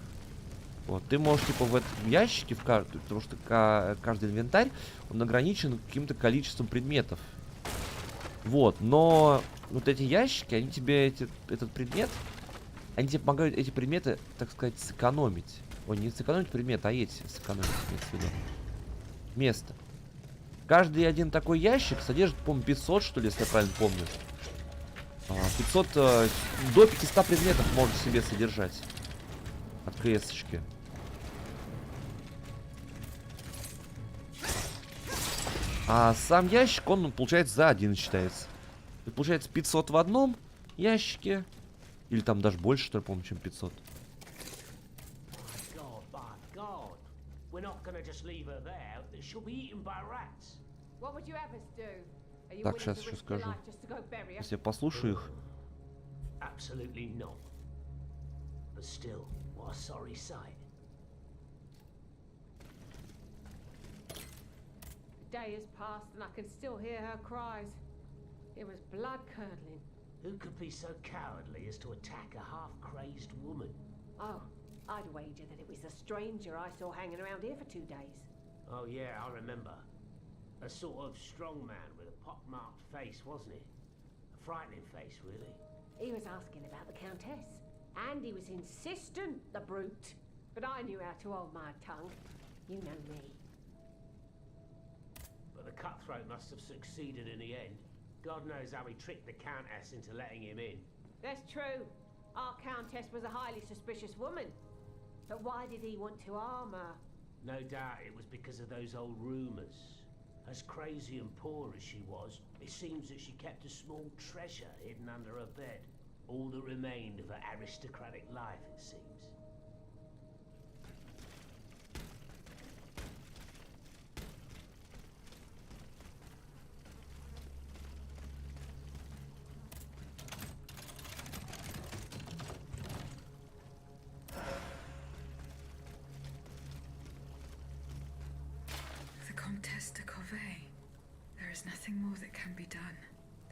Вот, ты можешь, типа, в этом ящике, потому что каждый инвентарь, он ограничен каким-то количеством предметов. Вот, но вот эти ящики, они тебе, этот предмет, они тебе помогают эти предметы, так сказать, сэкономить. Ой, не сэкономить предмет, а эти сэкономить, имеется в виду. Место. Каждый один такой ящик содержит, по-моему, 500, что ли, если я правильно помню. 500, до 500 предметов может в себе содержать. От КС-очки. А сам ящик, он, получается, за один считается. И получается 500 в одном ящике. Или там даже больше, что ли, по-моему, чем 500. Так, сейчас еще скажу. Если я послушаю их. Day has passed and I can still hear her cries. It was blood-curdling. Who could be so cowardly as to attack a half-crazed woman? Oh, I'd wager that it was a stranger I saw hanging around here for 2 days. Oh yeah, I remember. A sort of strong man with a pock-marked face, wasn't he? A frightening face, really. He was asking about the Countess. And he was insistent, the brute. But I knew how to hold my tongue. You know me. But the cutthroat must have succeeded in the end. God knows how he tricked the Countess into letting him in. That's true. Our Countess was a highly suspicious woman. But why did he want to harm her? No doubt it was because of those old rumours. As crazy and poor as she was, it seems that she kept a small treasure hidden under her bed. All that remained of her aristocratic life, it seems. There is nothing more that can be done.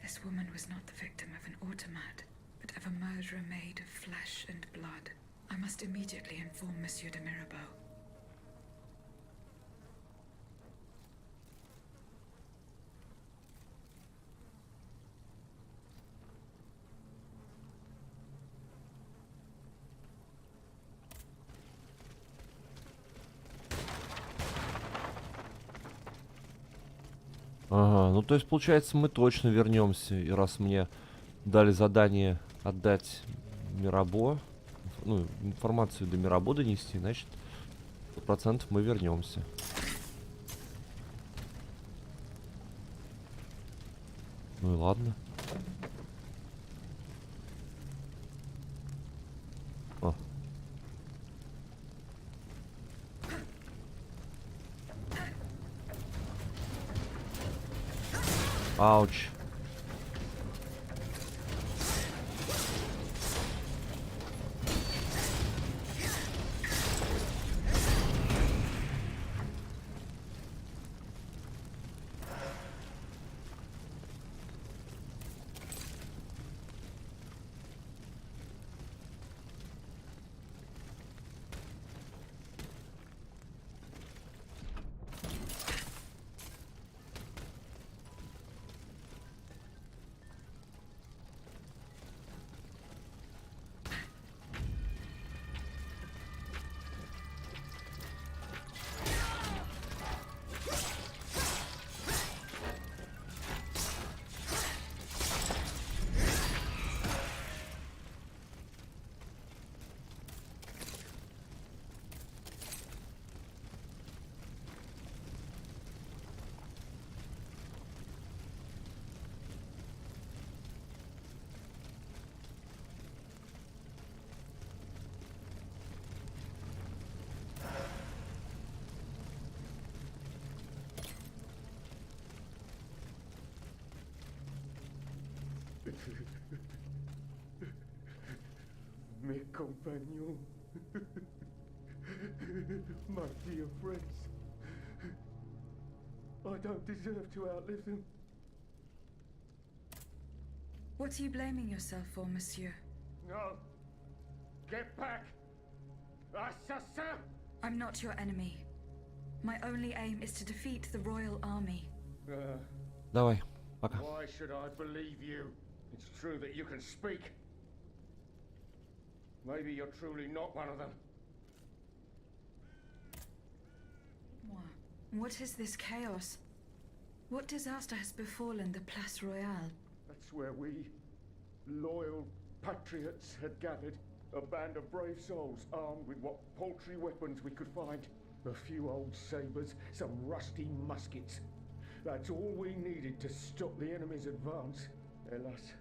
This woman was not the victim of an automat, but of a murderer made of flesh and blood. I must immediately inform Monsieur de Mirabeau. Ага, ну то есть получается мы точно вернемся. И раз мне дали задание отдать Мирабо, ну, информацию до Мирабо донести, значит 100% мы вернемся. Ну и ладно. О. Ауч. Mes compagnons, my dear friends, I don't deserve to outlive them. What are you blaming yourself for, monsieur? No, get back! Assassin! I'm not your enemy. My only aim is to defeat the royal army. Давай, пока. Why should I believe you? It's true that you can speak. Maybe you're truly not one of them. What is this chaos? What disaster has befallen the Place Royale? That's where we, loyal patriots, had gathered. A band of brave souls armed with what paltry weapons we could find. A few old sabers, some rusty muskets. That's all we needed to stop the enemy's advance. Alas,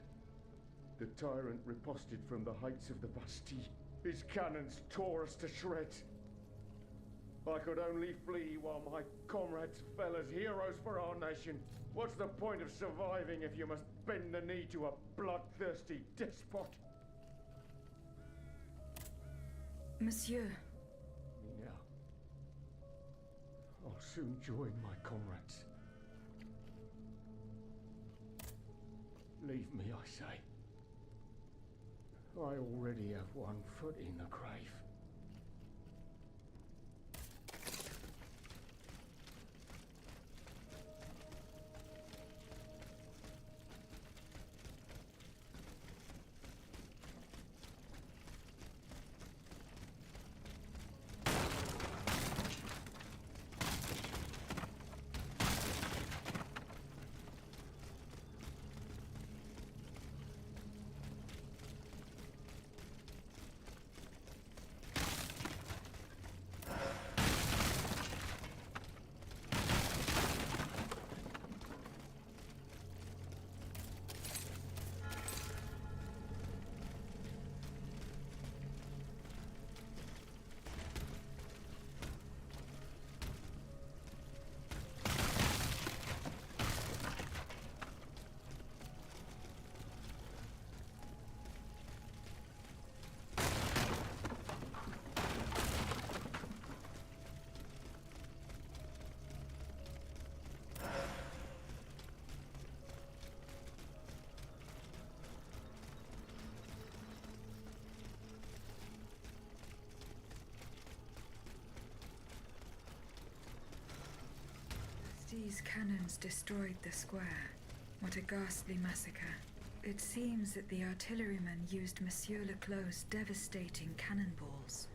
the tyrant riposted from the heights of the Bastille. His cannons tore us to shreds. I could only flee while my comrades fell as heroes for our nation. What's the point of surviving if you must bend the knee to a bloodthirsty despot? Monsieur. Now, I'll soon join my comrades. Leave me, I say. I already have one foot in the grave. These cannons destroyed the square. What a ghastly massacre. It seems that the artillerymen used Monsieur Leclos' devastating cannonballs.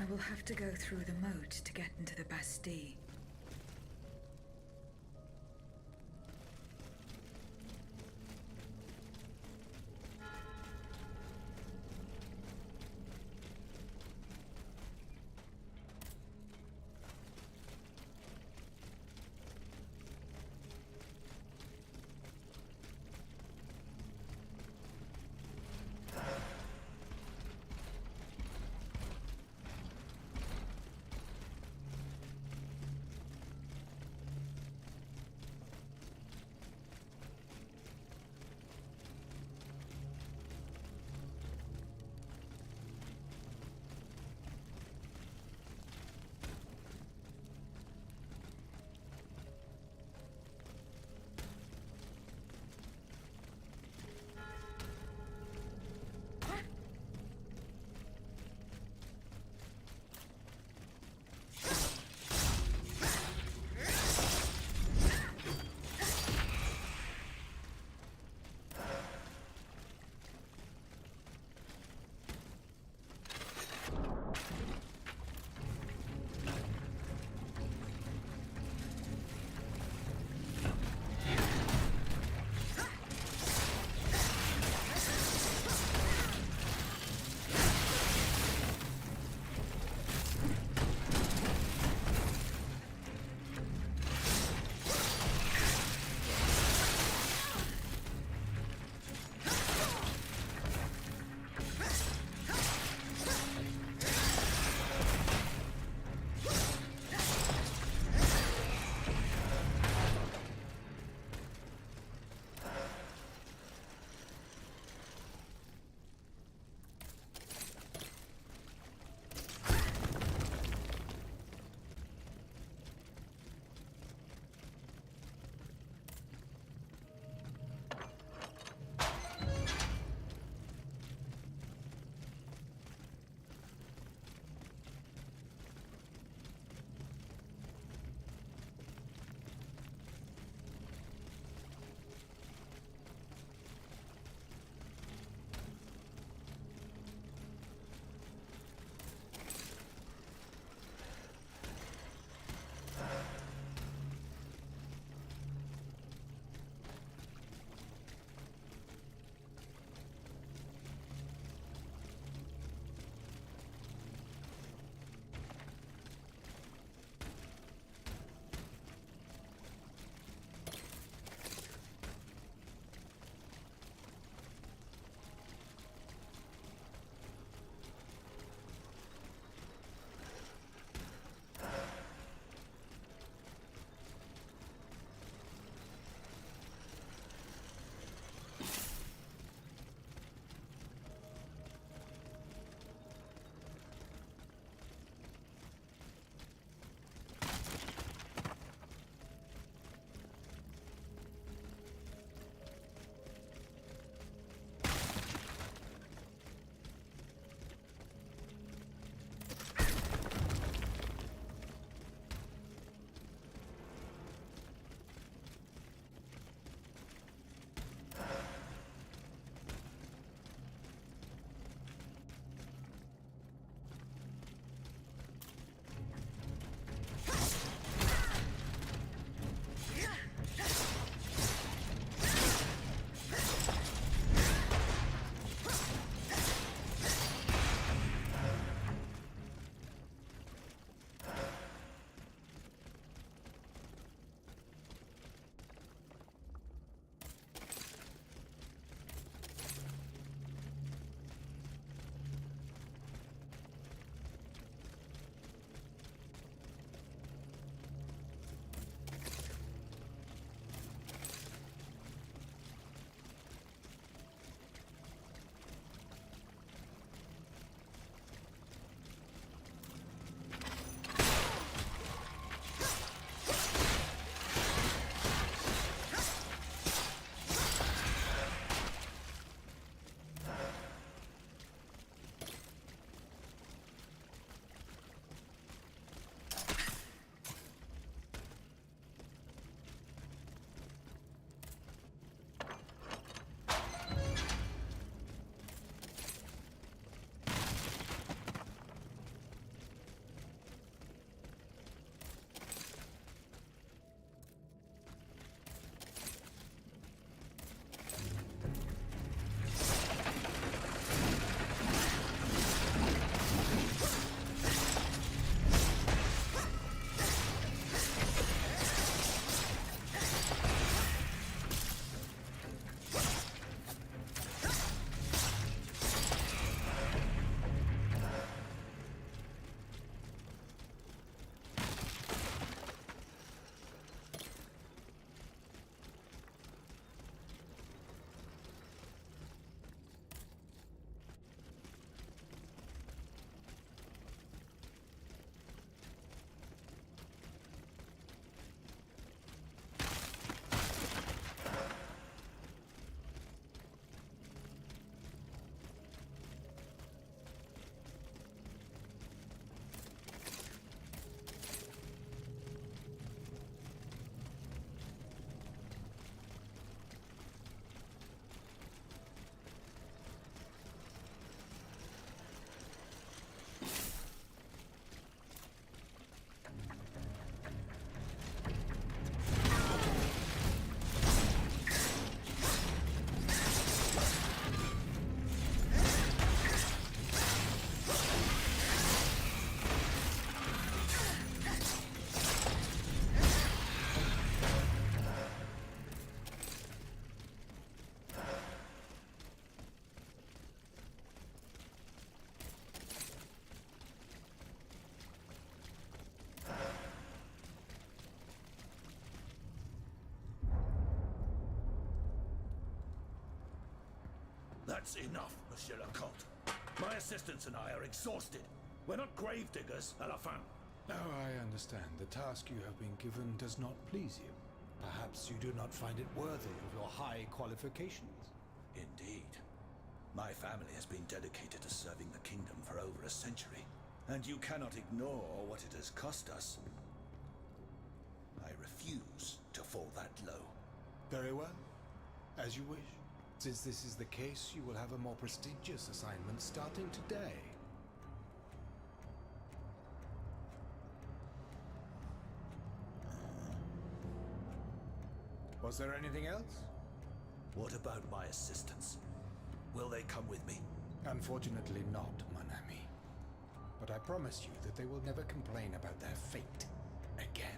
will have to go through the moat to get into the Bastille. That's enough, Monsieur Lecompte. My assistants and I are exhausted. We're not gravediggers, à la fin. Now I understand. The task you have been given does not please you. Perhaps you do not find it worthy of your high qualifications. Indeed. My family has been dedicated to serving the kingdom for over a century, and you cannot ignore what it has cost us. I refuse to fall that low. Very well. As you wish. Since this is the case, you will have a more prestigious assignment starting today. Was there anything else? What about my assistants? Will they come with me? Unfortunately not, mon ami. But I promise you that they will never complain about their fate again.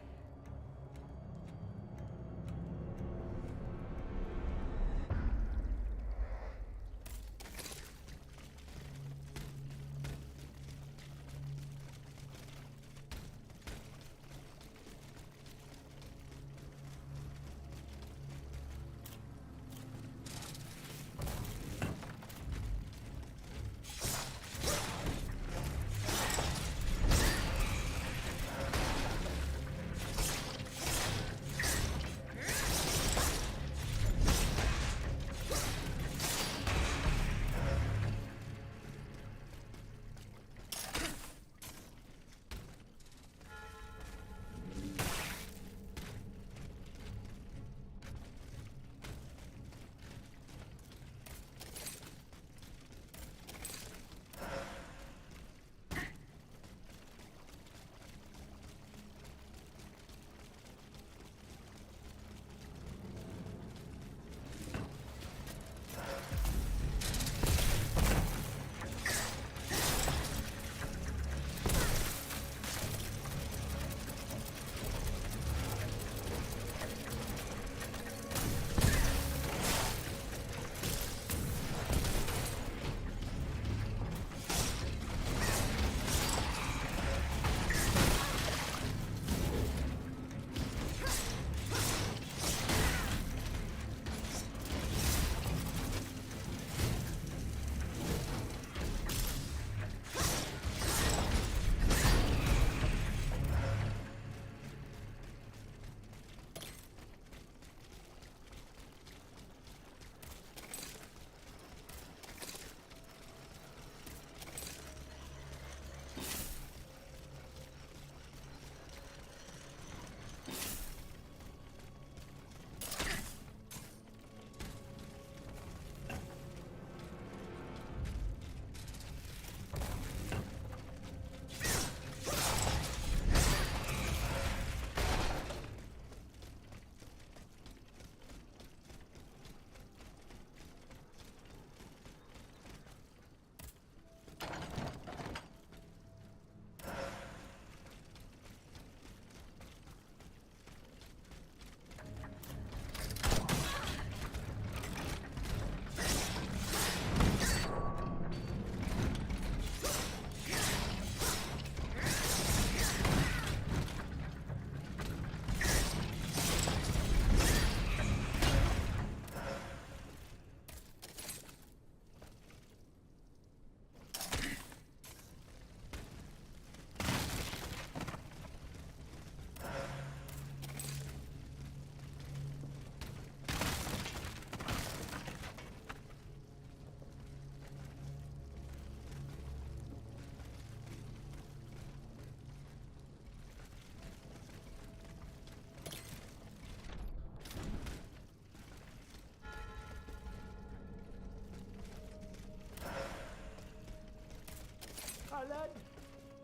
Malade.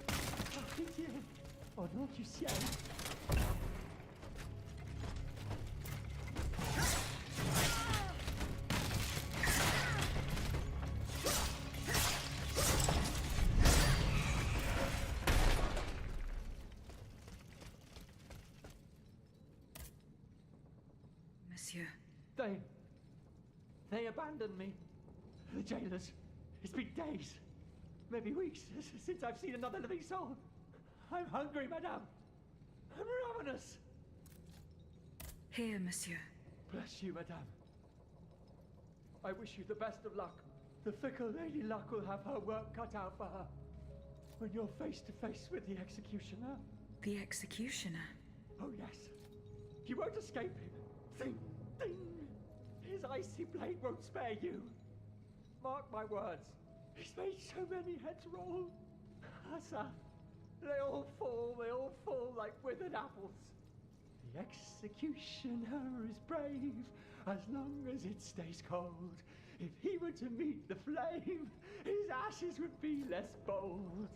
Par pitié. Au nom du ciel. Monsieur. They abandoned me. The jailers. It's been days. Maybe weeks since I've seen another living soul. I'm hungry, madame. I'm ravenous. Here, monsieur. Bless you, madame. I wish you the best of luck. The fickle Lady Luck will have her work cut out for her when you're face to face with the executioner. The executioner? Oh yes. You won't escape him. Ding, ding. His icy blade won't spare you. Mark my words. He's made so many heads roll. Sir, they all fall like withered apples. The executioner is brave as long as it stays cold. If he were to meet the flame, his ashes would be less bold.